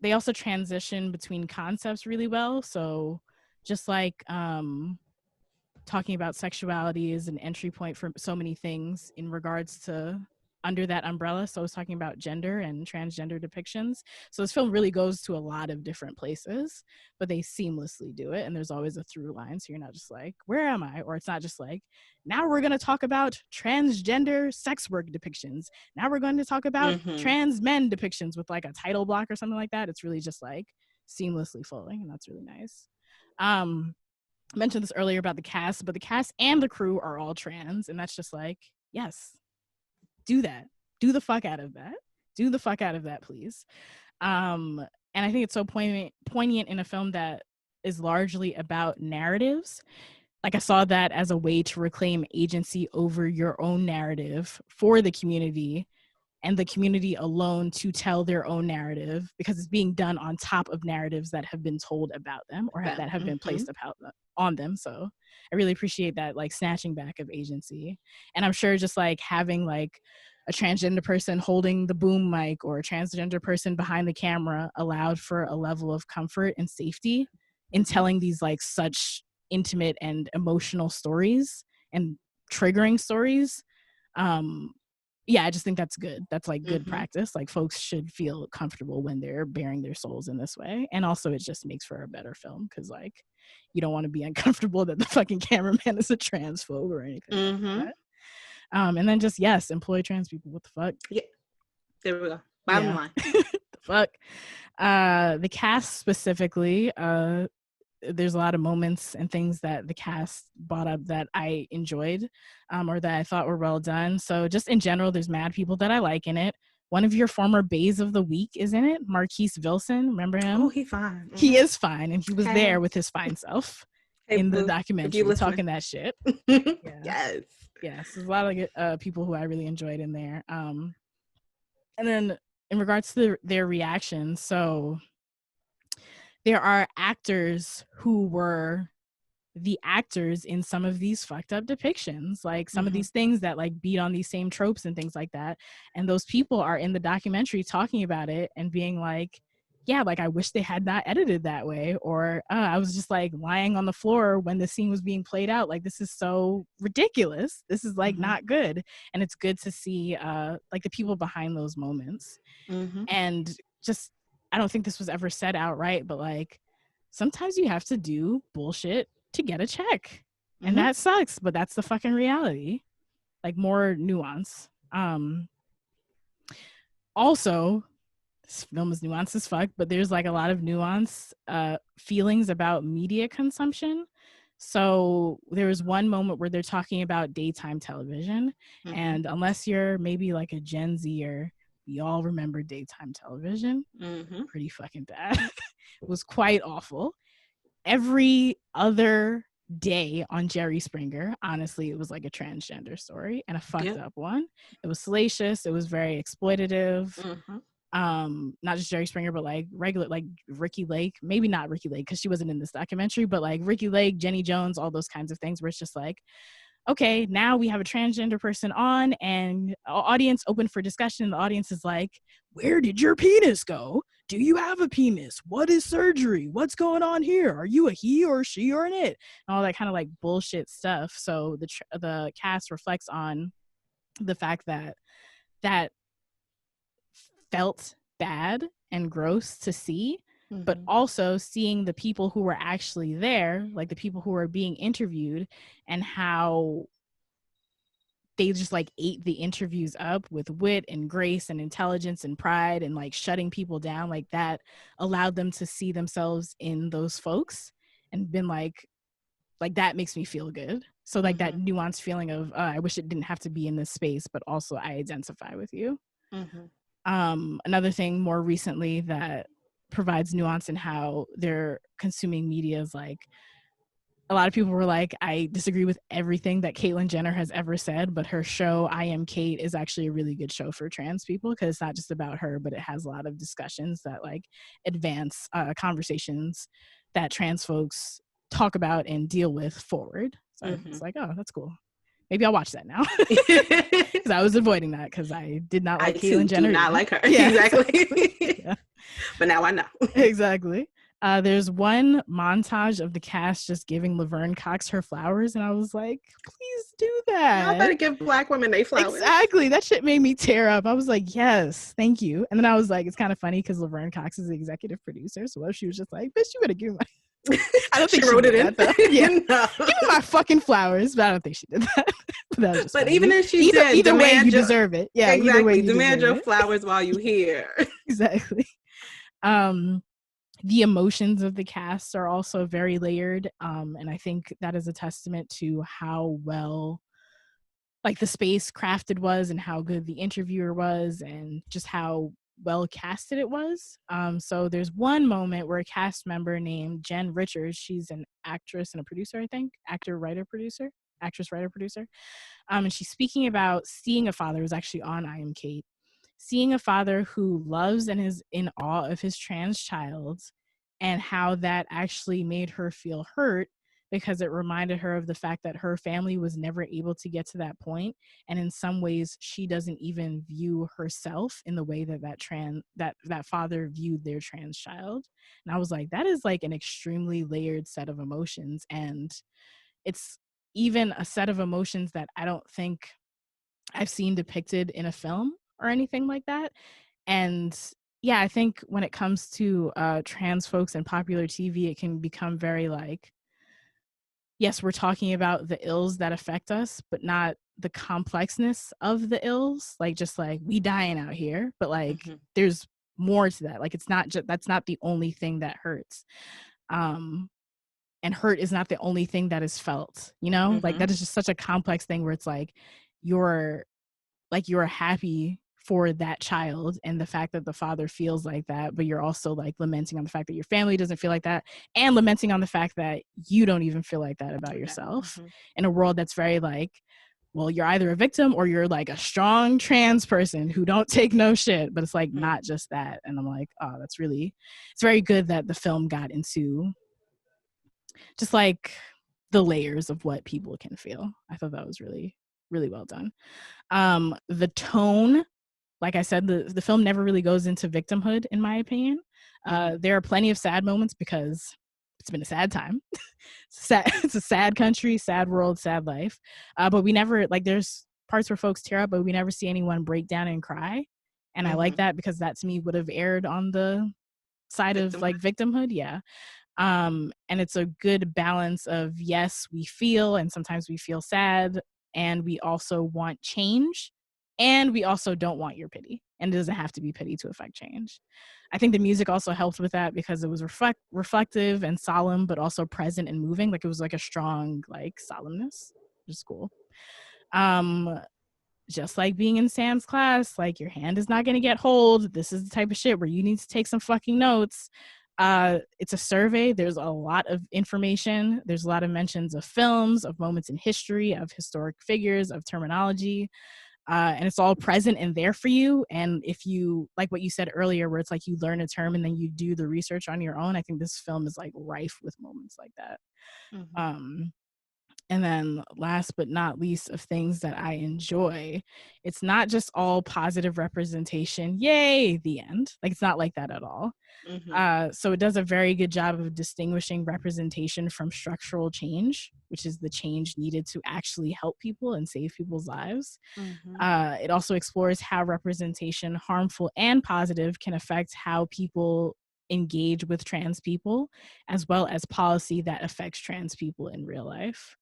They also transition between concepts really well. So just like talking about sexuality is an entry point for so many things in regards to under that umbrella. So I was talking about gender and transgender depictions. So this film really goes to a lot of different places, but they seamlessly do it. And there's always a through line. So you're not just like, where am I? Or it's not just like, now we're going to talk about transgender sex work depictions. Now we're going to talk about trans men depictions with like a title block or something like that. It's really just like seamlessly flowing. And that's really nice. I mentioned this earlier about the cast, but the cast and the crew are all trans. And that's just like, yes, do that. Do the fuck out of that. Do the fuck out of that, please. And I think it's so poignant in a film that is largely about narratives. Like I saw that as a way to reclaim agency over your own narrative for the community, and the community alone to tell their own narrative, because it's being done on top of narratives that have been told about them or that have been placed on them. So I really appreciate that, like snatching back of agency. And I'm sure just like having like a transgender person holding the boom mic or a transgender person behind the camera allowed for a level of comfort and safety in telling these like such intimate and emotional stories and triggering stories. Yeah, I just think that's good. That's like good practice. Like folks should feel comfortable when they're bearing their souls in this way. And also it just makes for a better film, because like you don't want to be uncomfortable that the fucking cameraman is a transphobe or anything like that. And then just, yes, employ trans people. What the fuck? Yeah. There we go. Bottom line. The fuck? The cast specifically, there's a lot of moments and things that the cast brought up that I enjoyed, or that I thought were well done. So just in general, there's mad people that I like in it. one of your former bays of the week is in it. Marquise Vilson, remember him? Oh, he's fine. Mm-hmm. He is fine, and he was Hey. there with his fine self in the documentary talking that shit. Yes. Yes, there's a lot of people who I really enjoyed in there. And then in regards to their reactions, so there are actors who were the actors in some of these fucked up depictions, like some of these things that like beat on these same tropes and things like that. And those people are in the documentary talking about it and being like, yeah, like I wish they had not edited that way, or I was just like lying on the floor when the scene was being played out. Like, this is so ridiculous. This is like not good. And it's good to see like the people behind those moments. And just, I don't think this was ever said outright, but like sometimes you have to do bullshit to get a check, and that sucks, but that's the fucking reality. Like, more nuance. Also, this film is nuanced as fuck, but there's like a lot of nuance feelings about media consumption. So there was one moment where they're talking about daytime television, and unless you're maybe like a Gen Zer, we all remember daytime television. Pretty fucking bad. It was quite awful. Every other day on Jerry Springer, honestly, it was like a transgender story, and a fucked up one. It was salacious. It was very exploitative. Not just Jerry Springer, but like regular, like Ricky Lake. Maybe not Ricky Lake because she wasn't in this documentary, but like Ricky Lake, Jenny Jones, all those kinds of things where it's just like, okay, now we have a transgender person on and audience open for discussion. The audience is like, where did your penis go? Do you have a penis? What is surgery? What's going on here? Are you a he or she or an it? And all that kind of like bullshit stuff. So the cast reflects on the fact that that felt bad and gross to see, but also seeing the people who were actually there, like the people who were being interviewed, and how they just like ate the interviews up with wit and grace and intelligence and pride, and like shutting people down, like that allowed them to see themselves in those folks and been like that makes me feel good. So like that nuanced feeling of I wish it didn't have to be in this space, but also I identify with you. Another thing more recently that provides nuance in how they're consuming media is like, a lot of people were like, I disagree with everything that Caitlyn Jenner has ever said, but her show I Am Kate is actually a really good show for trans people, because it's not just about her, but it has a lot of discussions that like advance conversations that trans folks talk about and deal with forward. So it's like, oh, that's cool. Maybe I'll watch that now, because I was avoiding that because I did not like Caitlyn Jenner. I do not like her. Yeah, exactly. Yeah. But now I know. Exactly. There's one montage of the cast just giving Laverne Cox her flowers, and I was like, please do that. Y'all better give Black women their flowers. Exactly. That shit made me tear up. I was like, yes, thank you. And then I was like, it's kind of funny because Laverne Cox is the executive producer. So what if she was just like, bitch, you better give me my... I don't think she wrote it in. That, yeah. No. Give me my fucking flowers, but I don't think she did that. But even if she did, either way, you deserve it. Yeah, exactly. Either way, you demand your it. flowers while you here. Exactly. The emotions of the cast are also very layered, and I think that is a testament to how well like the space crafted was, and how good the interviewer was, and just how well casted it was. So there's one moment where a cast member named Jen Richards, she's an actress and a producer, I think, actress, writer, producer, and she's speaking about seeing a father. It was actually on I Am Kate. Seeing a father who loves and is in awe of his trans child, and how that actually made her feel hurt, because it reminded her of the fact that her family was never able to get to that point, and in some ways she doesn't even view herself in the way that father viewed their trans child. And I was like, that is like an extremely layered set of emotions, and it's even a set of emotions that I don't think I've seen depicted in a film or anything like that. And yeah, I think when it comes to trans folks and popular TV, it can become very like, yes, we're talking about the ills that affect us, but not the complexness of the ills. Like, just like, we dying out here, but like there's more to that. Like, it's not just, that's not the only thing that hurts. And hurt is not the only thing that is felt, you know? Like, that is just such a complex thing where it's like, you're happy for that child, and the fact that the father feels like that, but you're also like lamenting on the fact that your family doesn't feel like that, and lamenting on the fact that you don't even feel like that about yourself, in a world that's very like, well, you're either a victim or you're like a strong trans person who don't take no shit, but it's like not just that. And I'm like, oh, that's really, it's very good that the film got into just like the layers of what people can feel. I thought that was really, really well done. The tone, like I said, the film never really goes into victimhood, in my opinion. There are plenty of sad moments because it's been a sad time. It's a sad country, sad world, sad life. But we never, like, there's parts where folks tear up, but we never see anyone break down and cry. And I like that, because that to me would have aired on the side of like victimhood. Yeah. And it's a good balance of, yes, we feel, and sometimes we feel sad, and we also want change, and we also don't want your pity, and it doesn't have to be pity to affect change. I think the music also helped with that, because it was reflective and solemn, but also present and moving. Like, it was like a strong like solemnness, which is cool. Just like being in Sam's class, like, your hand is not going to get hold. This is the type of shit where you need to take some fucking notes. It's a survey. There's a lot of information. There's a lot of mentions of films, of moments in history, of historic figures, of terminology. And it's all present and there for you. And if you, like what you said earlier, where it's like you learn a term and then you do the research on your own, I think this film is like rife with moments like that. And then last but not least, of things that I enjoy, it's not just all positive representation, yay, the end. Like, it's not like that at all. So it does a very good job of distinguishing representation from structural change, which is the change needed to actually help people and save people's lives. It also explores how representation, harmful and positive, can affect how people engage with trans people, as well as policy that affects trans people in real life.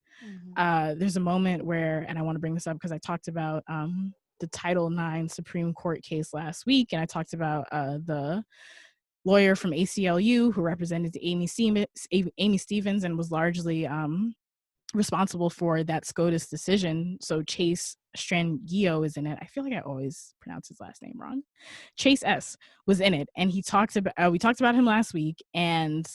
There's a moment where, and I want to bring this up because I talked about the Title IX Supreme Court case last week, and I talked about the lawyer from ACLU who represented Amy Stevens and was largely responsible for that SCOTUS decision. So Chase Strangio is in it. I feel like I always pronounce his last name wrong. Chase S was in it, and we talked about him last week, and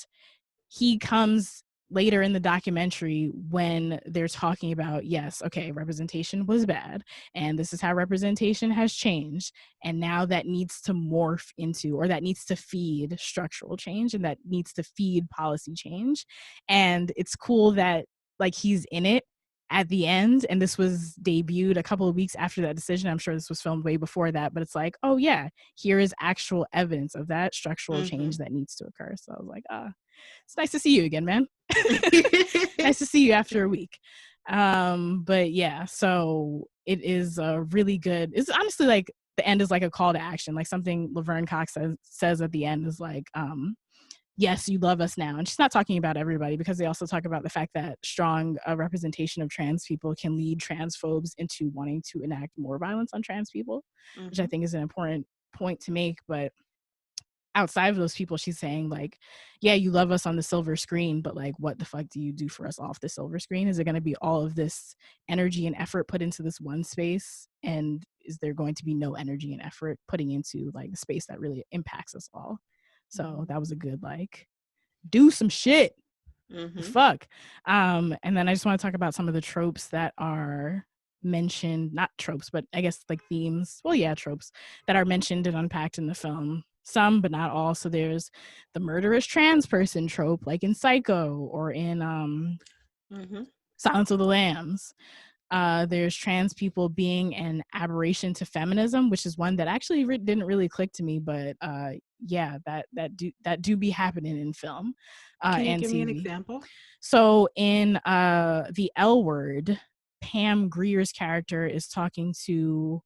he comes later in the documentary when they're talking about, yes, okay, representation was bad, and this is how representation has changed, and now that needs to morph into, or that needs to feed structural change, and that needs to feed policy change. And it's cool that like he's in it at the end, and this was debuted a couple of weeks after that decision. I'm sure this was filmed way before that, but it's like, oh yeah, here is actual evidence of that structural change that needs to occur. So I was like, it's nice to see you again, man. Nice to see you after a week. But yeah, so it is a really good, it's honestly like the end is like a call to action, like something Laverne Cox says at the end is like, yes, you love us now. And she's not talking about everybody, because they also talk about the fact that strong representation of trans people can lead transphobes into wanting to enact more violence on trans people, which I think is an important point to make. But outside of those people, she's saying like, yeah, you love us on the silver screen, but like, what the fuck do you do for us off the silver screen? Is it going to be all of this energy and effort put into this one space, and is there going to be no energy and effort putting into like the space that really impacts us all? So that was a good like, do some shit. The fuck. And then I just want to talk about some of the tropes that are mentioned, not tropes, but I guess like themes, well yeah, tropes that are mentioned and unpacked in the film. Some, but not all. So there's the murderous trans person trope, like in Psycho or in Silence of the Lambs. There's trans people being an aberration to feminism, which is one that actually didn't really click to me, but yeah, that do be happening in film Can you and give TV. me an example? So in The L Word, Pam Greer's character is talking to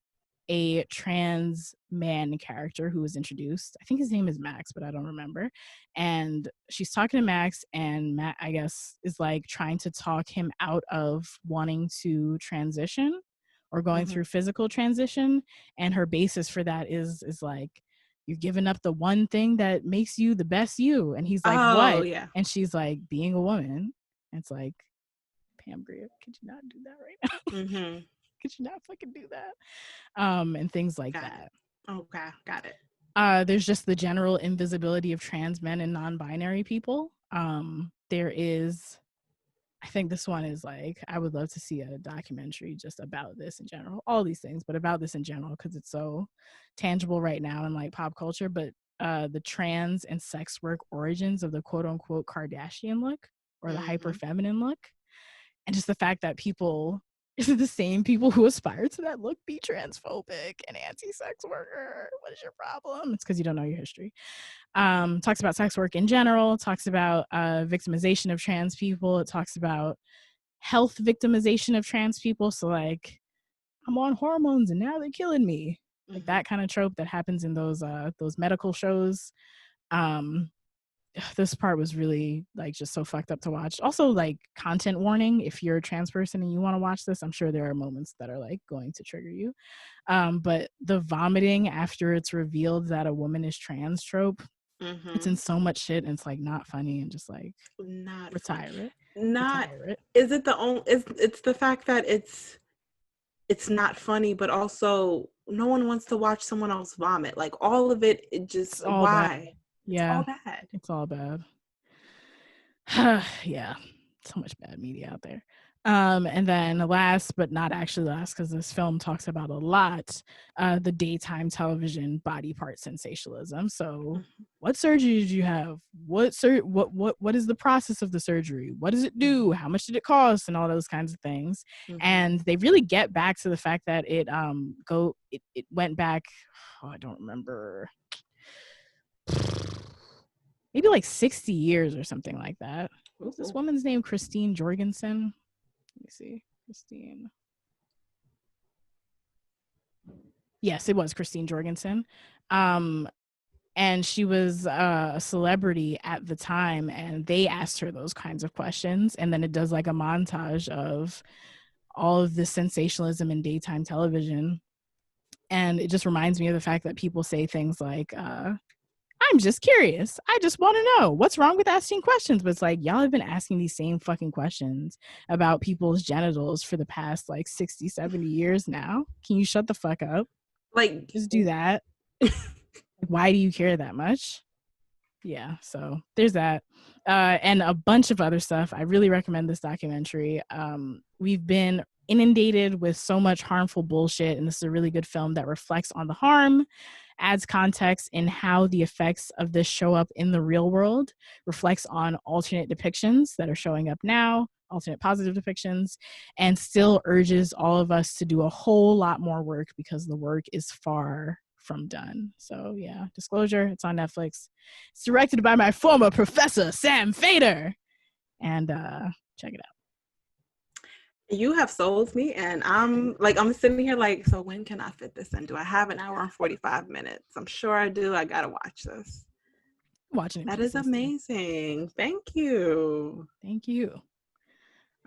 a trans man character who was introduced. I think his name is Max, but I don't remember. And she's talking to Max, and Matt, I guess, is like trying to talk him out of wanting to transition or going through physical transition. And her basis for that is like, you're giving up the one thing that makes you the best you. And he's like, what? Yeah. And she's like, being a woman. And it's like, Pam Grier, could you not do that right now? Could you not fucking do that? And things like that. Okay, got it. There's just the general invisibility of trans men and non-binary people. There is, I think this one is like, I would love to see a documentary just about this in general, all these things, but about this in general, because it's so tangible right now in like pop culture. But the trans and sex work origins of the quote unquote Kardashian look, or the hyper feminine look, and just the fact that people, the same people who aspire to that look, be transphobic and anti-sex worker. What is your problem? It's because you don't know your history. Talks about sex work in general, talks about victimization of trans people. It talks about health victimization of trans people. So like, I'm on hormones and now they're killing me. Like that kind of trope that happens in those medical shows. This part was really like just so fucked up to watch. Also, like, content warning, if you're a trans person and you want to watch this, I'm sure there are moments that are like going to trigger you. But the vomiting after it's revealed that a woman is trans trope, it's in so much shit, and it's like not funny, and just like Not retire fun. it. Not Retire it. Is it the only? It's the fact that it's not funny, but also no one wants to watch someone else vomit. Like all of it, it just It's all why? bad. It's Yeah, all bad. it's all bad. Yeah, so much bad media out there. And then last but not actually last, because this film talks about a lot, the daytime television body part sensationalism. So what surgery did you have? What is the process of the surgery? What does it do? How much did it cost? And all those kinds of things. And they really get back to the fact that it went back, I don't remember, maybe like 60 years or something like that. What's this woman's name? Christine Jorgensen. Let me see. Christine. Yes, it was Christine Jorgensen. And she was a celebrity at the time, and they asked her those kinds of questions. And then it does like a montage of all of this sensationalism in daytime television. And it just reminds me of the fact that people say things like, I'm just curious. I just want to know what's wrong with asking questions. But it's like, y'all have been asking these same fucking questions about people's genitals for the past like 60, 70 years now. Can you shut the fuck up? Like, just do that. Why do you care that much? Yeah, so there's that. And a bunch of other stuff. I really recommend this documentary. We've been inundated with so much harmful bullshit, and this is a really good film that reflects on the harm, adds context in how the effects of this show up in the real world, reflects on alternate depictions that are showing up now, alternate positive depictions, and still urges all of us to do a whole lot more work because the work is far from done. So yeah, disclosure, it's on Netflix. It's directed by my former professor, Sam Feder. And check it out. You have sold me, and I'm sitting here like, so when can I fit this in? Do I have an hour and 45 minutes? I'm sure I do. I gotta watch this. Watching it. That is amazing. Thank you. Thank you.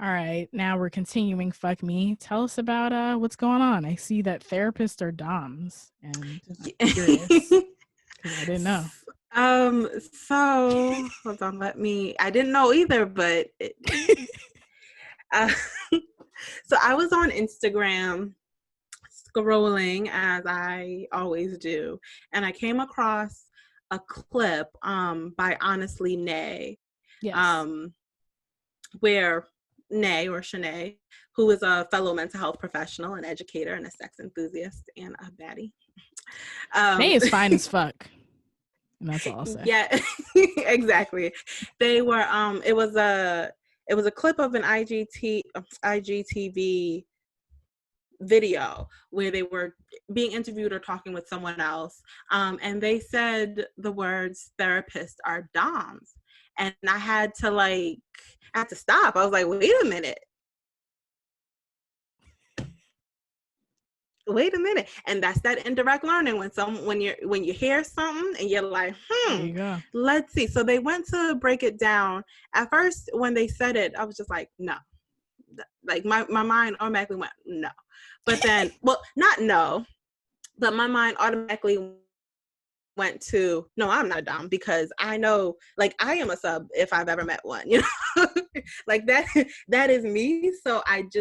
All right, now we're continuing. Fuck me. Tell us about what's going on. I see that therapists are doms, and I'm curious because I didn't know. So hold on. I didn't know either, but so I was on Instagram scrolling as I always do, and I came across a clip by Honestly Nay, yes. Where Nay, or Shanae, who is a fellow mental health professional, an educator, and a sex enthusiast, and a baddie. Nay is fine as fuck. And that's all I'll say. Yeah, exactly. They were it was a clip of an IGTV video where they were being interviewed or talking with someone else, and they said the words therapists are doms, and I had to stop. I was like, wait a minute. And that's that indirect learning, when you hear something and you're like, there you go. Let's see. So they went to break it down. At first, when they said it, I was just like, no. Like my mind automatically went no. But then, well, not no, but my mind automatically went to, no, I'm not dumb, because I know, like, I am a sub if I've ever met one, you know? like that is me. So it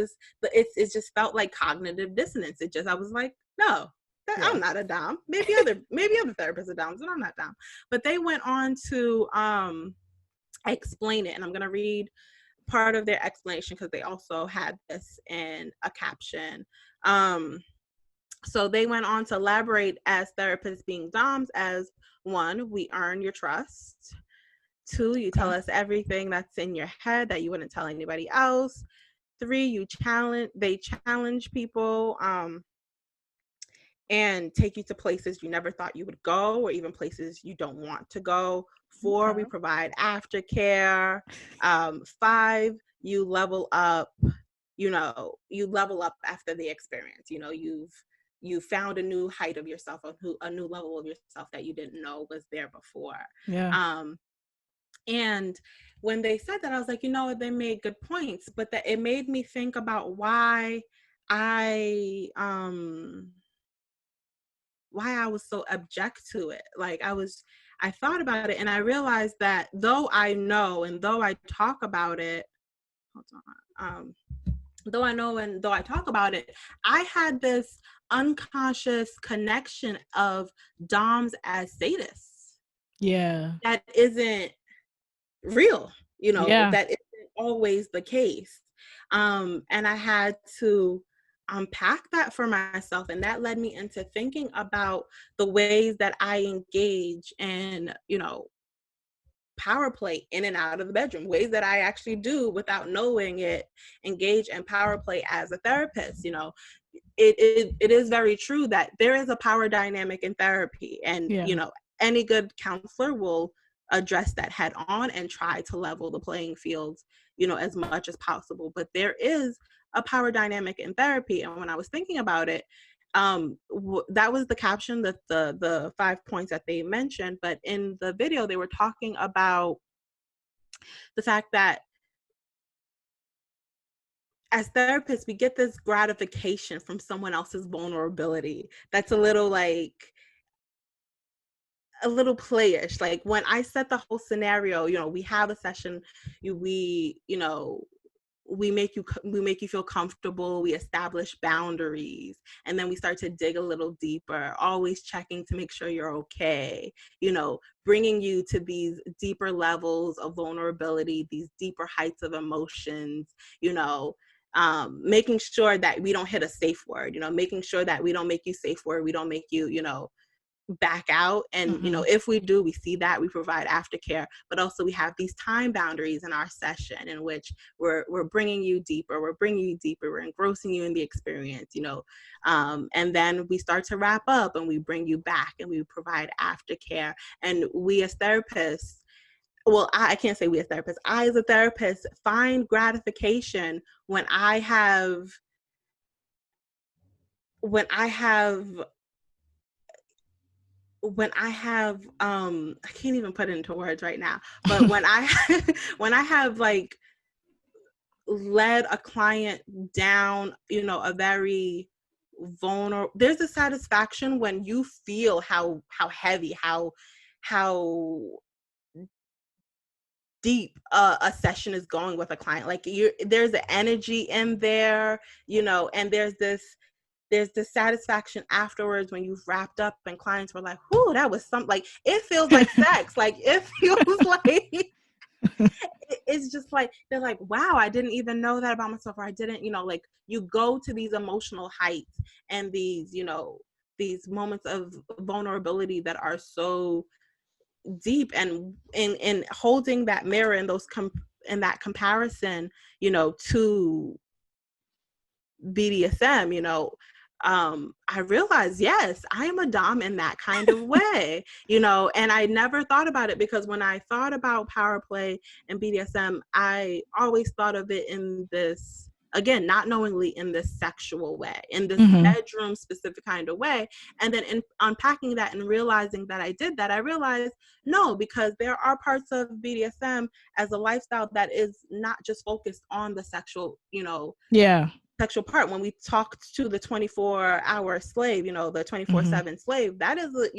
just felt like cognitive dissonance. I was like, no, I'm not a dom. Maybe other therapists are doms, but I'm not dom. But they went on to explain it, and I'm going to read part of their explanation because they also had this in a caption. So they went on to elaborate as therapists being doms as: 1, we earn your trust. 2, you tell us everything that's in your head that you wouldn't tell anybody else. 3, they challenge people and take you to places you never thought you would go, or even places you don't want to go. 4, we provide aftercare. 5, you level up. You level up after the experience. You found a new height of yourself, a new level of yourself that you didn't know was there before. And when they said that, I was like, they made good points, but that it made me think about why I was so object to it. Like I thought about it, and I realized that though I know and though I talk about it, though I know and though I talk about it, I had this unconscious connection of doms as sadists. Yeah. That isn't real, that isn't always the case. And I had to unpack that for myself, and that led me into thinking about the ways that I engage in power play in and out of the bedroom, ways that I actually do without knowing it, engage in power play as a therapist. It is very true that there is a power dynamic in therapy, and any good counselor will address that head on and try to level the playing field as much as possible. But there is a power dynamic in therapy, and when I was thinking about it, that was the caption, that the 5 points that they mentioned. But in the video, they were talking about the fact that as therapists, we get this gratification from someone else's vulnerability that's a little playish. Like when I set the whole scenario, we have a session, we make you feel comfortable, we establish boundaries, and then we start to dig a little deeper, always checking to make sure you're okay, bringing you to these deeper levels of vulnerability, these deeper heights of emotions, making sure that we don't hit a safe word, making sure that we don't make you safe word, we don't make you, back out. And if we do, we see that we provide aftercare, but also we have these time boundaries in our session in which we're bringing you deeper, we're engrossing you in the experience, and then we start to wrap up and we bring you back and we provide aftercare. And we as therapists, well, I can't say we as therapists, I as a therapist find gratification when I have I can't even put it into words right now, but when I have like led a client down, a very vulnerable, there's a satisfaction when you feel how heavy, how deep a session is going with a client. Like there's an energy in there, and there's this satisfaction afterwards when you've wrapped up and clients were like, whoo, that was something. Like it feels like sex. Like it feels like it's just like, they're like, wow, I didn't even know that about myself, or I didn't, like you go to these emotional heights and these moments of vulnerability that are so deep, and in holding that mirror and in that comparison, to BDSM, I realized, yes, I am a dom in that kind of way, and I never thought about it, because when I thought about power play and BDSM, I always thought of it in this, again, not knowingly, in this sexual way, in this bedroom specific kind of way. And then in unpacking that and realizing that I did that, I realized, no, because there are parts of BDSM as a lifestyle that is not just focused on the sexual, sexual part. When we talked to the 24-hour slave, the 24/7 slave, that is a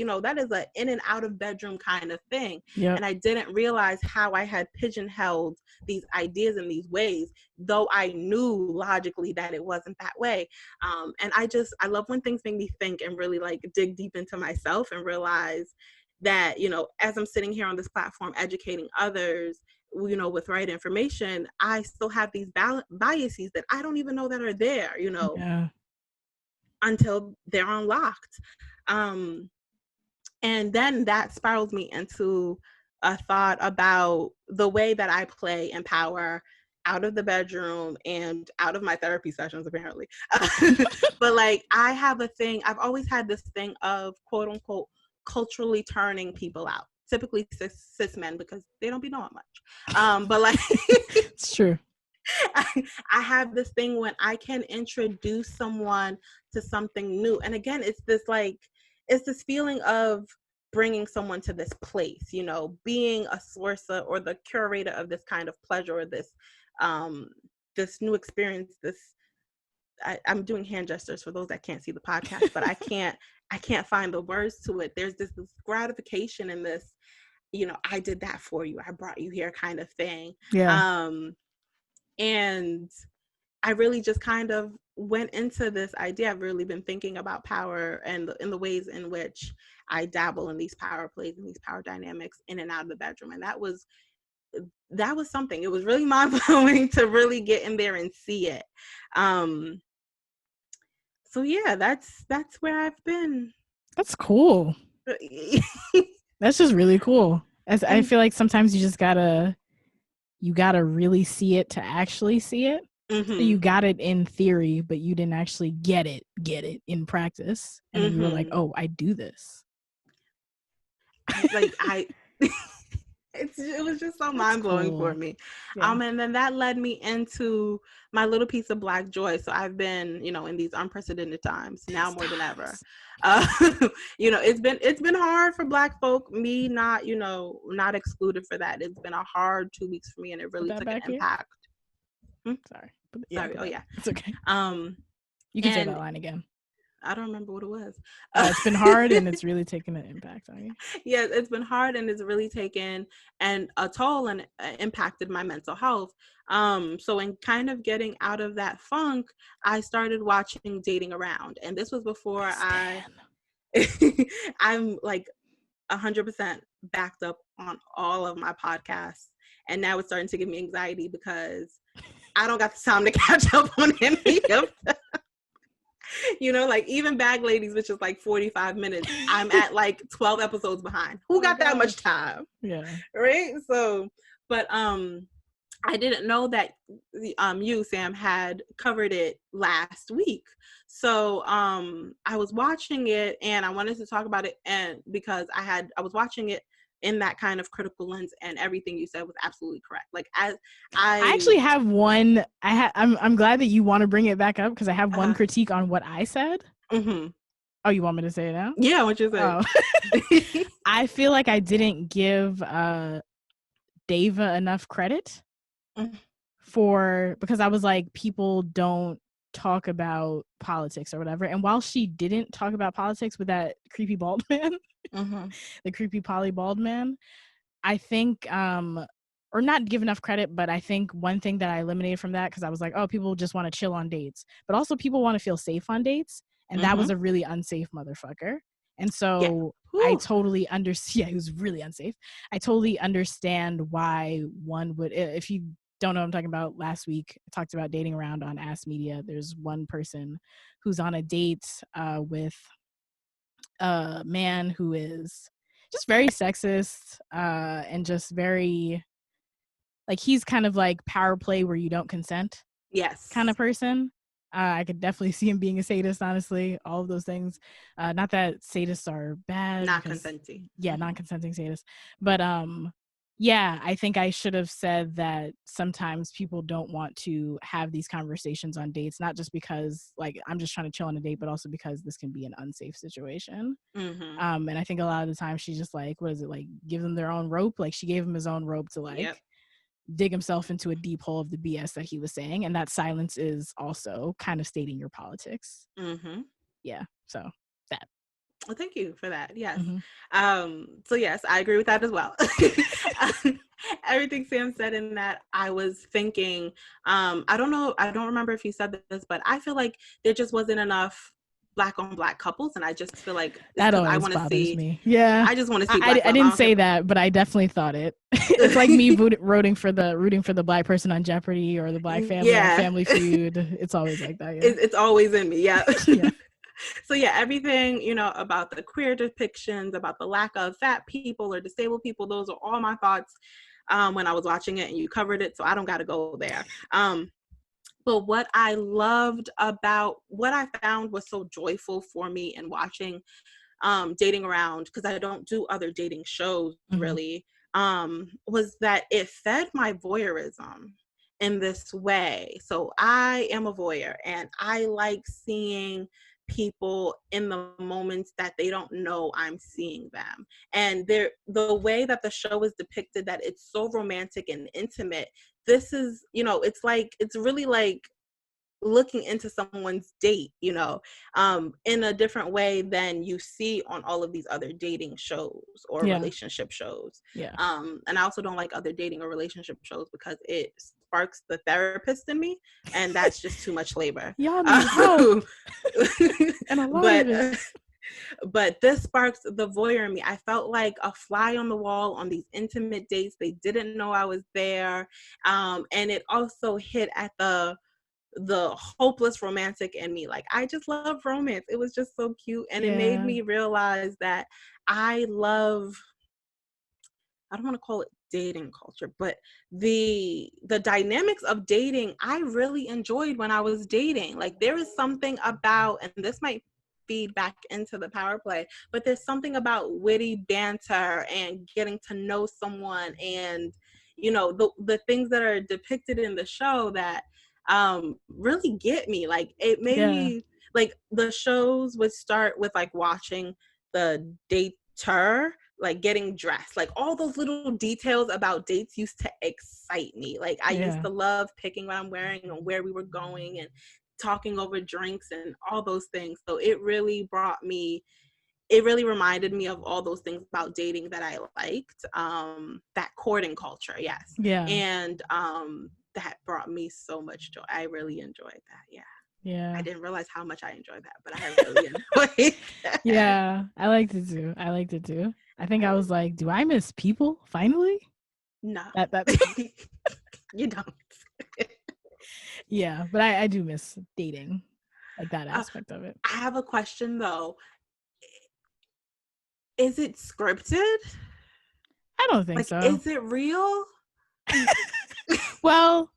in and out of bedroom kind of thing. Yep. And I didn't realize how I had pigeonholed these ideas in these ways, though I knew logically that it wasn't that way. And I love when things make me think and really like dig deep into myself and realize that, as I'm sitting here on this platform educating others, with right information, I still have these biases that I don't even know that are there, Yeah. until they're unlocked. And then that spirals me into a thought about the way that I play in power out of the bedroom and out of my therapy sessions, apparently. But like, I've always had this thing of quote unquote culturally turning people out, typically cis men, because they don't be knowing much. But like, It's true. I have this thing when I can introduce someone to something new. And again, it's this feeling of bringing someone to this place, being a source or the curator of this kind of pleasure, or this new experience. I'm doing hand gestures for those that can't see the podcast, but I can't find the words to it. There's this gratification in this, I did that for you, I brought you here kind of thing. Yeah. And I really just kind of went into this idea. I've really been thinking about power and in the ways in which I dabble in these power plays and these power dynamics in and out of the bedroom. And that was something. It was really mind-blowing to really get in there and see it. So yeah, that's where I've been. That's cool. That's just really cool. I feel like sometimes you just gotta really see it to actually see it. Mm-hmm. So you got it in theory, but you didn't actually get it in practice. And then you were like, oh, I do this. It was just so mind-blowing for me. Yeah. And then that led me into my little piece of Black joy. So I've been, in these unprecedented times now more than ever. It's been hard for Black folk, me not excluded for that. It's been a hard 2 weeks for me, and it really took an impact. Sorry. Sorry. Oh yeah. It's okay. You can say that line again. I don't remember what it was. It's been hard and it's really taken an impact on you. Yes, it's been hard and it's really taken a toll and impacted my mental health. So in kind of getting out of that funk, I started watching Dating Around. And this was before I'm like 100% backed up on all of my podcasts. And now it's starting to give me anxiety because I don't got the time to catch up on any of them. Like even Bag Ladies, which is like 45 minutes, I'm at like 12 episodes behind. Who got that much time? Yeah. Right. So, but I didn't know that you, Sam, had covered it last week. So I was watching it and I wanted to talk about it, and because I was watching it in that kind of critical lens, and everything you said was absolutely correct. Like I actually have one. I'm glad that you want to bring it back up, because I have one critique on what I said. Mm-hmm. Oh, you want me to say it now? Yeah, what you said. Oh. I feel like I didn't give Deva enough credit because I was like, people don't talk about politics or whatever. And while she didn't talk about politics with that creepy bald man, the creepy poly bald man, I think or not give enough credit, but I think one thing that I eliminated from that, because I was like, oh, people just want to chill on dates, but also people want to feel safe on dates, and that was a really unsafe motherfucker. And so I totally understand. Yeah, he was really unsafe. I totally understand why one would, if you don't know what I'm talking about, last week I talked about Dating Around on Ask Media. There's one person who's on a date with a man who is just very sexist and just very, like, he's kind of like power play where you don't consent. Yes. Kind of person. I could definitely see him being a sadist, honestly. All of those things. Not that sadists are bad. Not consenting. Yeah, non-consenting sadists. But yeah, I think I should have said that sometimes people don't want to have these conversations on dates, not just because like I'm just trying to chill on a date, but also because this can be an unsafe situation. And I think a lot of the time she's just like, what is it, like, give them their own rope? Like, she gave him his own rope to like dig himself into a deep hole of the BS that he was saying, and that silence is also kind of stating your politics. Yeah, so that. Well, thank you for that. Yes. So yes, I agree with that as well. Everything Sam said in that, I was thinking, I don't remember if you said this, but I feel like there just wasn't enough Black on Black couples, and I just feel like that always bothers me. Yeah, I just want to see Black I love. didn't say that, but I definitely thought it. It's like me rooting for the Black person on Jeopardy or the Black family on Family Feud. It's always like that. Yeah, it's always in me. Yeah. Yeah. So yeah, everything, you know, about the queer depictions, about the lack of fat people or disabled people, those are all my thoughts when I was watching it, and you covered it, so I don't got to go there. But what I loved about what I found was so joyful for me in watching Dating Around, because I don't do other dating shows really, was that it fed my voyeurism in this way. So I am a voyeur, and I like seeing people in the moments that they don't know I'm seeing them. And the way that the show is depicted, that it's so romantic and intimate, this is, you know, it's really like looking into someone's date, you know, in a different way than you see on all of these other dating shows or relationship shows. And I also don't like other dating or relationship shows because it sparks the therapist in me, and that's just too much labor. Y'all need help. And a lot of it. But this sparks the voyeur in me. I felt like a fly on the wall on these intimate dates. They didn't know I was there. And it also hit at the hopeless romantic in me. Like, I just love romance. It was just so cute. And it made me realize that I don't want to call it dating culture, but the dynamics of dating, I really enjoyed when I was dating. Like, there is something about, and this might feed back into the power play, but there's something about witty banter and getting to know someone, and, you know, the things that are depicted in the show that really get me. Like, it made me, like, the shows would start with like watching the dater like getting dressed, like all those little details about dates used to excite me. Like, I used to love picking what I'm wearing and where we were going and talking over drinks and all those things. So it really reminded me of all those things about dating that I liked, that courting culture. And that brought me so much joy. I really enjoyed that. I didn't realize how much I enjoyed that, but I really enjoyed that. I liked it too. I think I was like, do I miss people finally? No. That's You don't. Yeah, but I do miss dating, like that aspect of it. I have a question though. Is it scripted? I don't think so. Is it real? Well,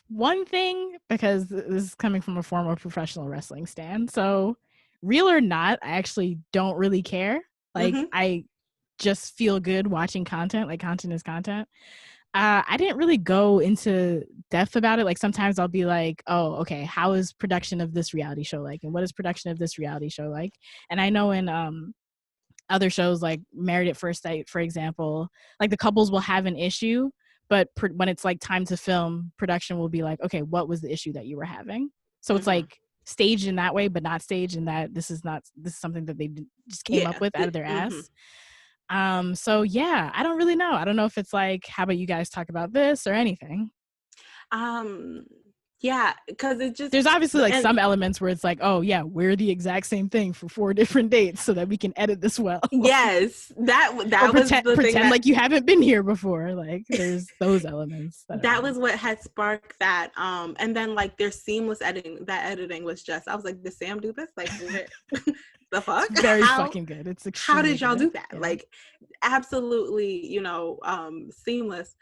one thing, because this is coming from a former professional wrestling stan, so real or not, I actually don't really care. Like, I just feel good watching content. Like, content is content. I didn't really go into depth about it. Like, sometimes I'll be like, oh, okay, how is production of this reality show like? And what is production of this reality show like? And I know in other shows like Married at First Sight, for example, like the couples will have an issue, but when it's like time to film, production will be like, okay, what was the issue that you were having? So it's like staged in that way, but not staged in that this is something that they just came up with out of their ass. So yeah, I don't really know. I don't know if it's like, how about you guys talk about this or anything? Yeah, because it just, there's obviously like some elements where it's like, oh yeah, we're the exact same thing for 4 different dates so that we can edit this well. Yes, that was the thing that, like you haven't been here before. Like, there's those elements. That was what had sparked that. And then like their seamless editing. That editing was just, I was like, did Sam do this? Like, the fuck? It's very fucking good. It's how did y'all do that? Yeah. Like, absolutely, you know, seamless.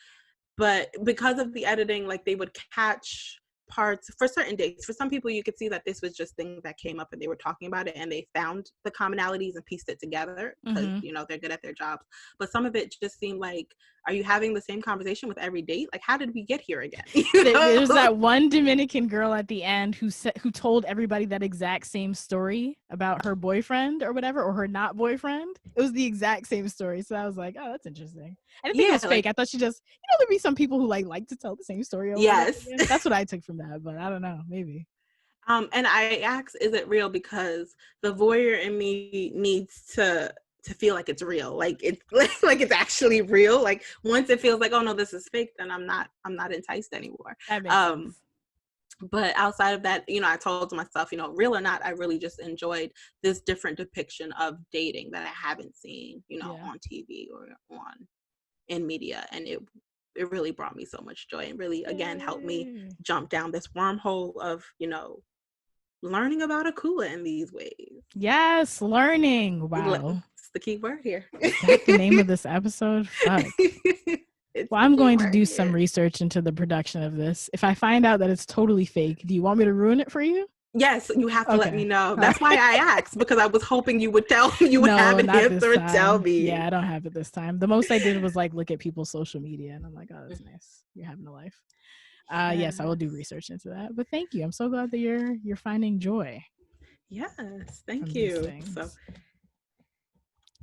But because of the editing, like they would catch parts for certain dates. For some people, you could see that this was just things that came up and they were talking about it and they found the commonalities and pieced it together because, you know, they're good at their jobs. But some of it just seemed like are you having the same conversation with every date? Like, how did we get here again? There's that one Dominican girl at the end who told everybody that exact same story about her boyfriend or whatever, or her not boyfriend. It was the exact same story. So I was like, oh, that's interesting. I didn't think it was fake. I thought she just, there'd be some people who like to tell the same story over and over again. That's what I took from that, but I don't know, maybe. And I asked, is it real? Because the voyeur in me needs to feel like it's real, like it's like it's actually real. Like once it feels like, oh no, this is fake, then I'm not enticed anymore. That makes sense. But outside of that, I told myself, real or not, I really just enjoyed this different depiction of dating that I haven't seen, on TV or in media, and it really brought me so much joy and really again helped me jump down this wormhole of learning about Akua in these ways. Yes, learning. Wow. It's the key word here. Is that the name of this episode? Fuck. Well, I'm going to do some research into the production of this. If I find out that it's totally fake, do you want me to ruin it for you? Yes, you have to let me know. That's why I asked, because I was hoping you would have an answer and tell me. Yeah, I don't have it this time. The most I did was like look at people's social media, and I'm like, oh, that's nice. You're having a life. Yes, I will do research into that. But thank you. I'm so glad that you're finding joy. Yes, thank you. So,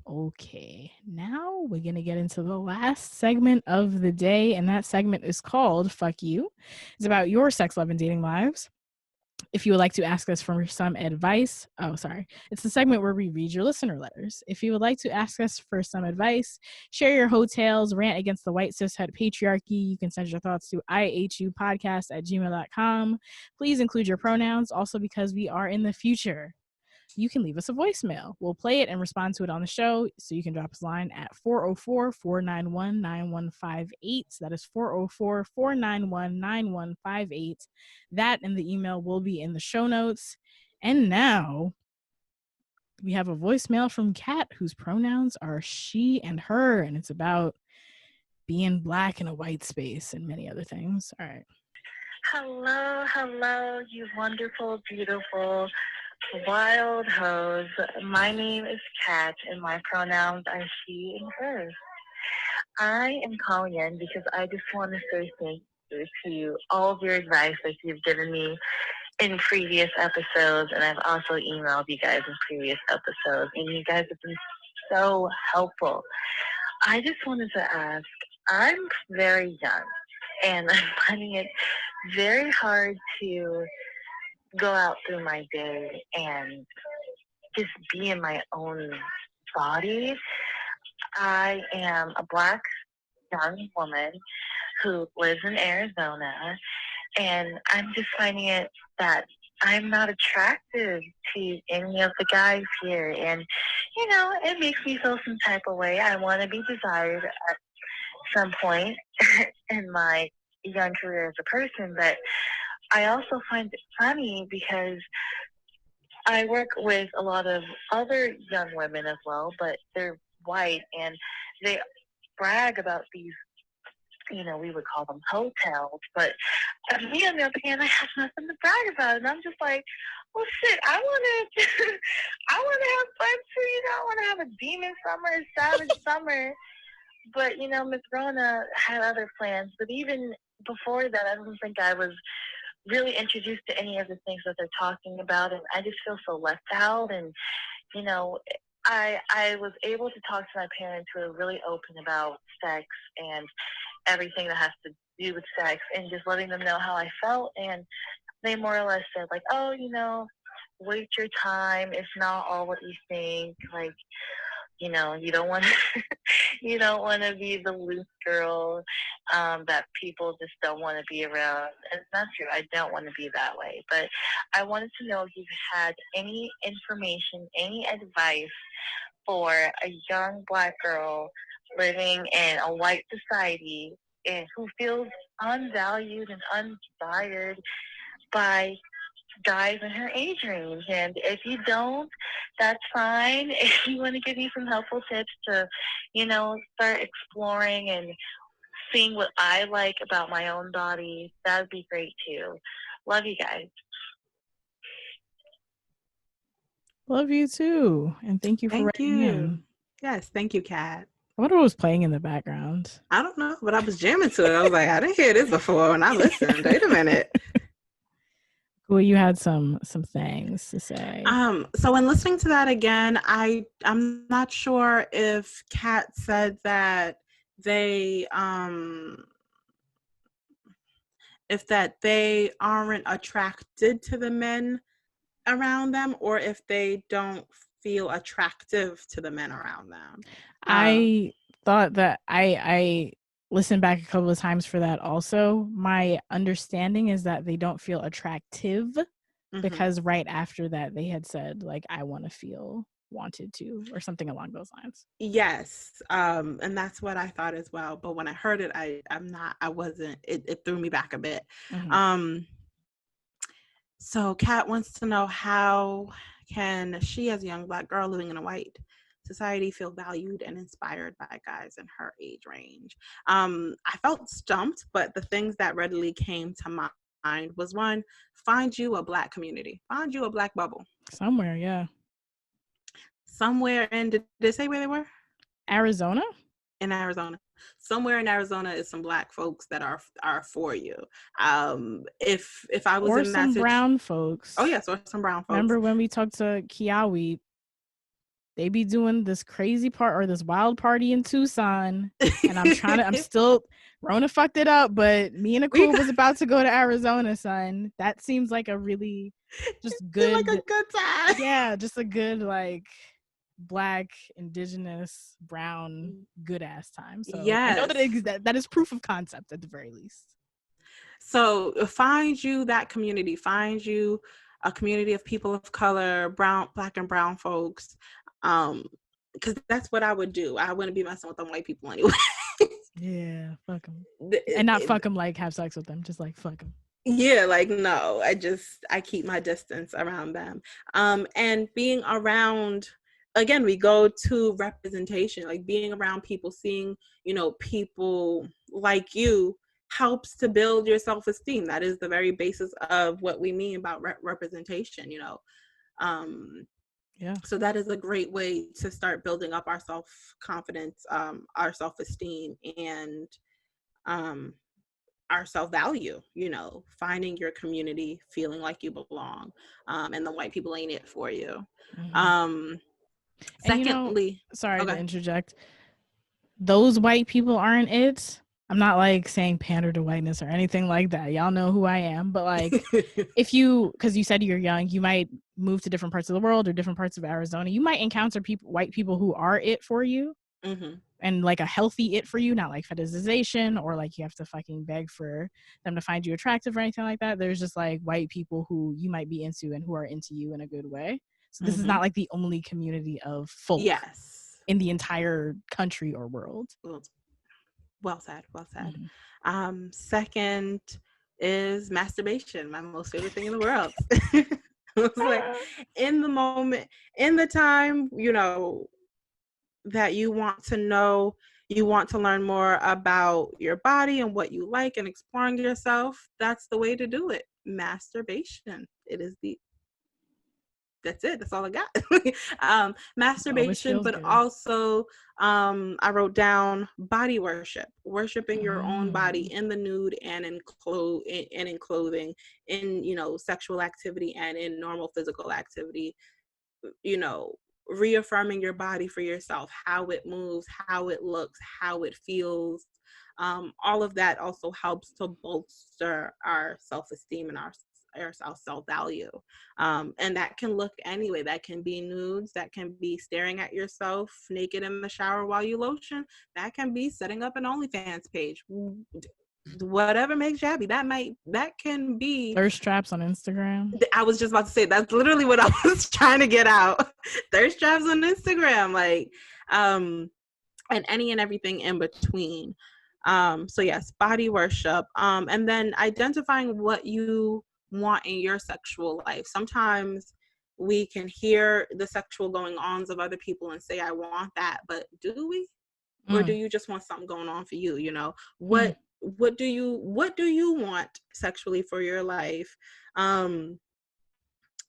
okay, now we're gonna get into the last segment of the day, and that segment is called "Fuck You." It's about your sex, love, and dating lives. If you would like to ask us for some advice, it's the segment where we read your listener letters. If you would like to ask us for some advice, share your hotels, rant against the white cishet patriarchy, you can send your thoughts to ihupodcast@gmail.com. Please include your pronouns, also because we are in the future. You can leave us a voicemail. We'll play it and respond to it on the show. So you can drop us a line at 404-491-9158. That is 404-491-9158. That and the email will be in the show notes. And now we have a voicemail from Kat, whose pronouns are she and her, and it's about being Black in a white space and many other things. All right. Hello, you wonderful, beautiful, wild hoes. My name is Kat, and my pronouns are she and her. I am calling in because I just want to say thank you to all of your advice that you've given me in previous episodes, and I've also emailed you guys in previous episodes, and you guys have been so helpful. I just wanted to ask, I'm very young, and I'm finding it very hard to go out through my day and just be in my own body. I am a Black young woman who lives in Arizona, and I'm just finding it that I'm not attractive to any of the guys here. And, it makes me feel some type of way. I want to be desired at some point in my young career as a person, but I also find it funny because I work with a lot of other young women as well, but they're white, and they brag about these, we would call them hotels, but me on the other hand, I have nothing to brag about, and I'm just like, well, shit, I want to have fun too, I want to have a demon summer, a savage summer, but, Miss Rona had other plans, but even before that, I don't think I was really introduced to any of the things that they're talking about, and I just feel so left out. And I was able to talk to my parents, who are really open about sex and everything that has to do with sex, and just letting them know how I felt, and they more or less said, like, oh, wait your time, it's not all what you think, like, you don't want you don't want to be the loose girl that people just don't want to be around. And it's not true. I don't want to be that way. But I wanted to know if you've had any information, any advice for a young Black girl living in a white society and who feels unvalued and undesired by guys in her age range. And if you don't, that's fine. If you want to give me some helpful tips to, start exploring and seeing what I like about my own body, that would be great too. Love you guys. Love you too. And thank you for writing in. Yes, thank you, Kat. I wonder what was playing in the background. I don't know, but I was jamming to it. I was like, I didn't hear this before, and I listened. Wait a minute. Well, you had some things to say. So in listening to that again, I'm not sure if Kat said that they if that they aren't attracted to the men around them, or if they don't feel attractive to the men around them. I thought that I listened back a couple of times for that also. My understanding is that they don't feel attractive because right after that they had said like, I want to feel wanted to, or something along those lines. Yes. And that's what I thought as well. But when I heard it, it threw me back a bit. So Kat wants to know, how can she, as a young Black girl living in a white society, feel valued and inspired by guys in her age range? I felt stumped, but the things that readily came to mind was, one, find you a Black community, find you a Black bubble. Somewhere, yeah. Somewhere in, did they say where they were? Arizona? In Arizona. Somewhere in Arizona is some Black folks that are for you. If I was or in some that brown folks. Oh yes, or some brown folks. Remember when we talked to Kiawe? They be doing this crazy part or this wild party in Tucson, and I'm still, Rona fucked it up, but me and Akua was about to go to Arizona, son. That seems like a really just good, like a good time. Yeah, just a good like Black, indigenous, brown, good ass time. So yes. I know that is proof of concept at the very least. So find you that community. Find you a community of people of color, Black and brown folks. Because that's what I would do. I wouldn't be messing with them white people anyway. Yeah, fuck them. And not fuck them like have sex with them, just like fuck them. Yeah, like no, I keep my distance around them. And being around, again, we go to representation, like being around people, seeing, people like you helps to build your self-esteem. That is the very basis of what we mean about representation, Yeah. So that is a great way to start building up our self-confidence, our self-esteem, and our self-value, finding your community, feeling like you belong, and the white people ain't it for you. Secondly, sorry to interject, those white people aren't it. I'm not like saying pander to whiteness or anything like that. Y'all know who I am. But like, because you said you're young, you might move to different parts of the world or different parts of Arizona. You might encounter white people who are it for you. And like a healthy it for you, not like fetishization or like you have to fucking beg for them to find you attractive or anything like that. There's just like white people who you might be into and who are into you in a good way. So this is not like the only community of folk in the entire country or world. Well said. Second is masturbation, my most favorite thing in the world. It's like in the moment, in the time, that you want to know, you want to learn more about your body and what you like and exploring yourself, that's the way to do it. Masturbation. That's it. That's all I got. Masturbation, but good. Also, I wrote down body worship, worshiping your own body in the nude and in clothing, in sexual activity and in normal physical activity. Reaffirming your body for yourself, how it moves, how it looks, how it feels. All of that also helps to bolster our self-esteem and our self-value. And that can look anyway. That can be nudes, that can be staring at yourself naked in the shower while you lotion, that can be setting up an OnlyFans page. Whatever makes you happy. That can be thirst traps on Instagram. I was just about to say, that's literally what I was trying to get out. Thirst traps on Instagram, like, and any and everything in between. So yes, body worship, and then identifying what you want in your sexual life. Sometimes we can hear the sexual going-ons of other people and say, I want that, but do we? Or do you just want something going on for you? What do you want sexually for your life?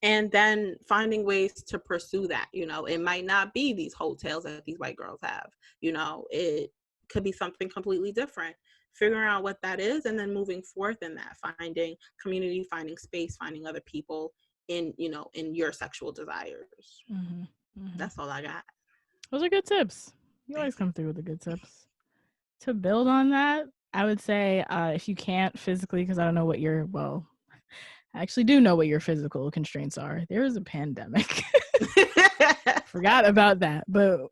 and then finding ways to pursue that. It might not be these hotels that these white girls have. It could be something completely different. Figuring out what that is, and then moving forth in that, finding community, finding space, finding other people in your sexual desires. Mm-hmm. Mm-hmm. That's all I got. Those are good tips. You always come through with the good tips. To build on that, I would say if you can't physically, because I don't know what I actually do know what your physical constraints are. There is a pandemic. Forgot about that. But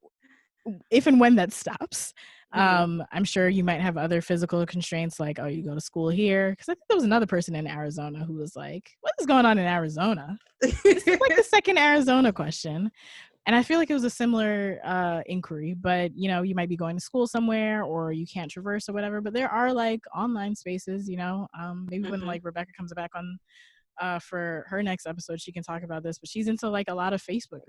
if and when that stops, I'm sure you might have other physical constraints, like, oh, you go to school here. Because I think there was another person in Arizona who was like, what is going on in Arizona? This is like the second Arizona question. And I feel like it was a similar inquiry, but you might be going to school somewhere, or you can't traverse or whatever. But there are like online spaces, maybe when like Rebecca comes back on for her next episode, she can talk about this. But she's into like a lot of Facebook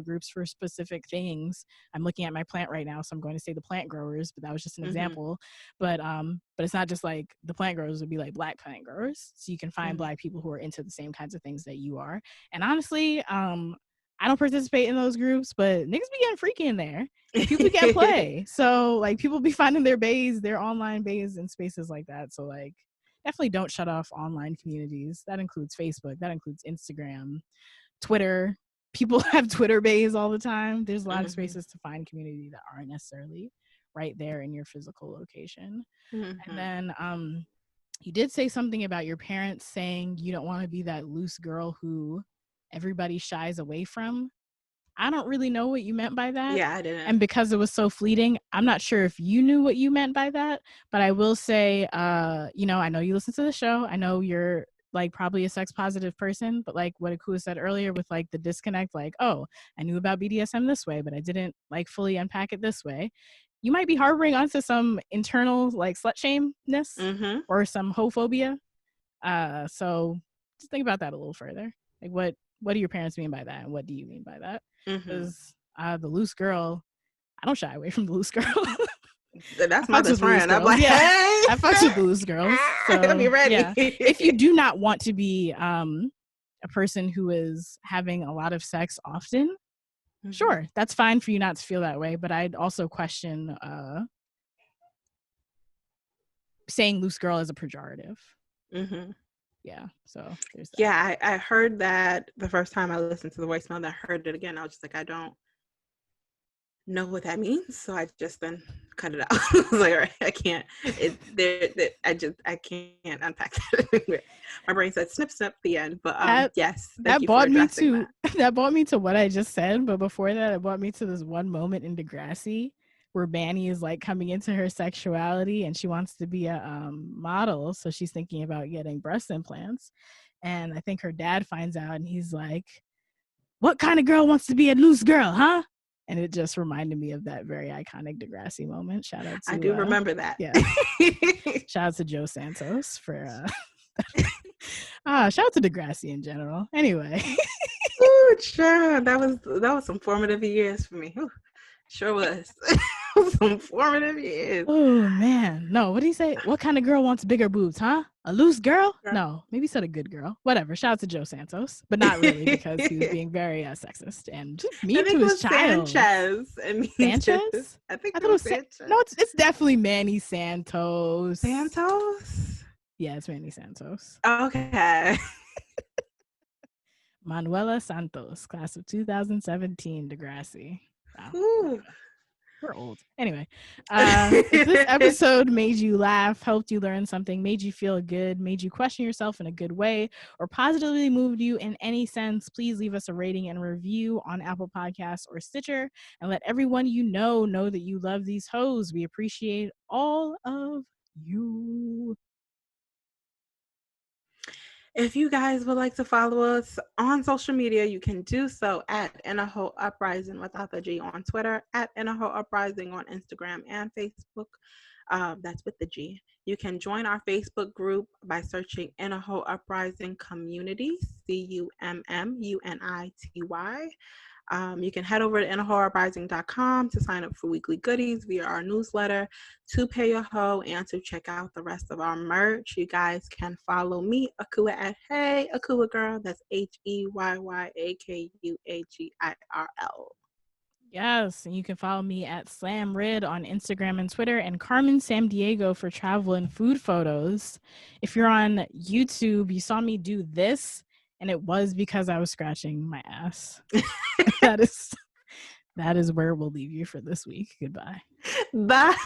groups for specific things. I'm looking at my plant right now, so I'm going to say the plant growers, but that was just an example. But it's not just like the plant growers, would be like Black plant growers, so you can find Black people who are into the same kinds of things that you are. And honestly, I don't participate in those groups, but niggas be getting freaky in there. People can't play. So like people be finding their online bays in spaces like that. So like definitely don't shut off online communities. That includes Facebook, that includes Instagram, Twitter. People have Twitter bays all the time. There's a lot of spaces to find community that aren't necessarily right there in your physical location. And then you did say something about your parents saying you don't want to be that loose girl who everybody shies away from. I don't really know what you meant by that. Yeah, I didn't. And because it was so fleeting, I'm not sure if you knew what you meant by that. But I will say, I know you listen to the show. I know you're like probably a sex positive person, but like what Akua said earlier with like the disconnect, like, oh, I knew about BDSM this way, but I didn't like fully unpack it this way. You might be harboring onto some internal like slut shameness or some hophobia. So just think about that a little further. Like what do your parents mean by that, and what do you mean by that? Because the loose girl, I don't shy away from the loose girl. That's my best friend. I'm like, yeah, hey, I fucks with the loose girls. So I'll be ready. Yeah. If you do not want to be a person who is having a lot of sex often, sure, that's fine for you not to feel that way. But I'd also question saying loose girl as a pejorative. Yeah, so there's that. Yeah, I heard that the first time I listened to the voicemail, and I heard it again. I was just like, I don't know what that means, so I just then cut it out. I was like, all right, I can't. I can't unpack that. My brain said snip snip the end, but yes, that brought me to that brought me to what I just said. But before that, it brought me to this one moment in Degrassi where Manny is like coming into her sexuality and she wants to be a model, so she's thinking about getting breast implants. And I think her dad finds out and he's like, what kind of girl wants to be a loose girl, huh? And it just reminded me of that very iconic Degrassi moment. Shout out to I do remember that. Yeah. Shout out to Joe Santos for shout out to Degrassi in general. Anyway. Ooh, sure. That was some formative years for me. Ooh, sure was. Some formative years. Oh man. No, what do you say? What kind of girl wants bigger boobs, huh? A loose girl? No, maybe said a good girl. Whatever. Shout out to Joe Santos, but not really, because he was being very sexist and just mean to his child. Sanchez. Sanchez? I thought it was Sanchez. No, it's definitely Manny Santos. Santos? Yeah, it's Manny Santos. Okay. Manuela Santos, class of 2017, Degrassi. Wow. Ooh. We're old. Anyway, if this episode made you laugh, helped you learn something, made you feel good, made you question yourself in a good way, or positively moved you in any sense, please leave us a rating and review on Apple Podcasts or Stitcher, and let everyone you know that you love these hoes. We appreciate all of you. If you guys would like to follow us on social media, you can do so at Hoe Uprising without the G on Twitter, at Hoe Uprising on Instagram and Facebook. That's with the G. You can join our Facebook group by searching Hoe Uprising Community, CUMMUNITY. You can head over to hoeuprising.com to sign up for weekly goodies via our newsletter, to pay your hoe, and to check out the rest of our merch. You guys can follow me, Akua, at Hey Akua Girl. That's HEYYAKUAGIRL. Yes, and you can follow me at SlamRid on Instagram and Twitter, and Carmen Sam Diego for travel and food photos. If you're on YouTube, you saw me do this, and it was because I was scratching my ass. that is where we'll leave you for this week. Goodbye. Bye.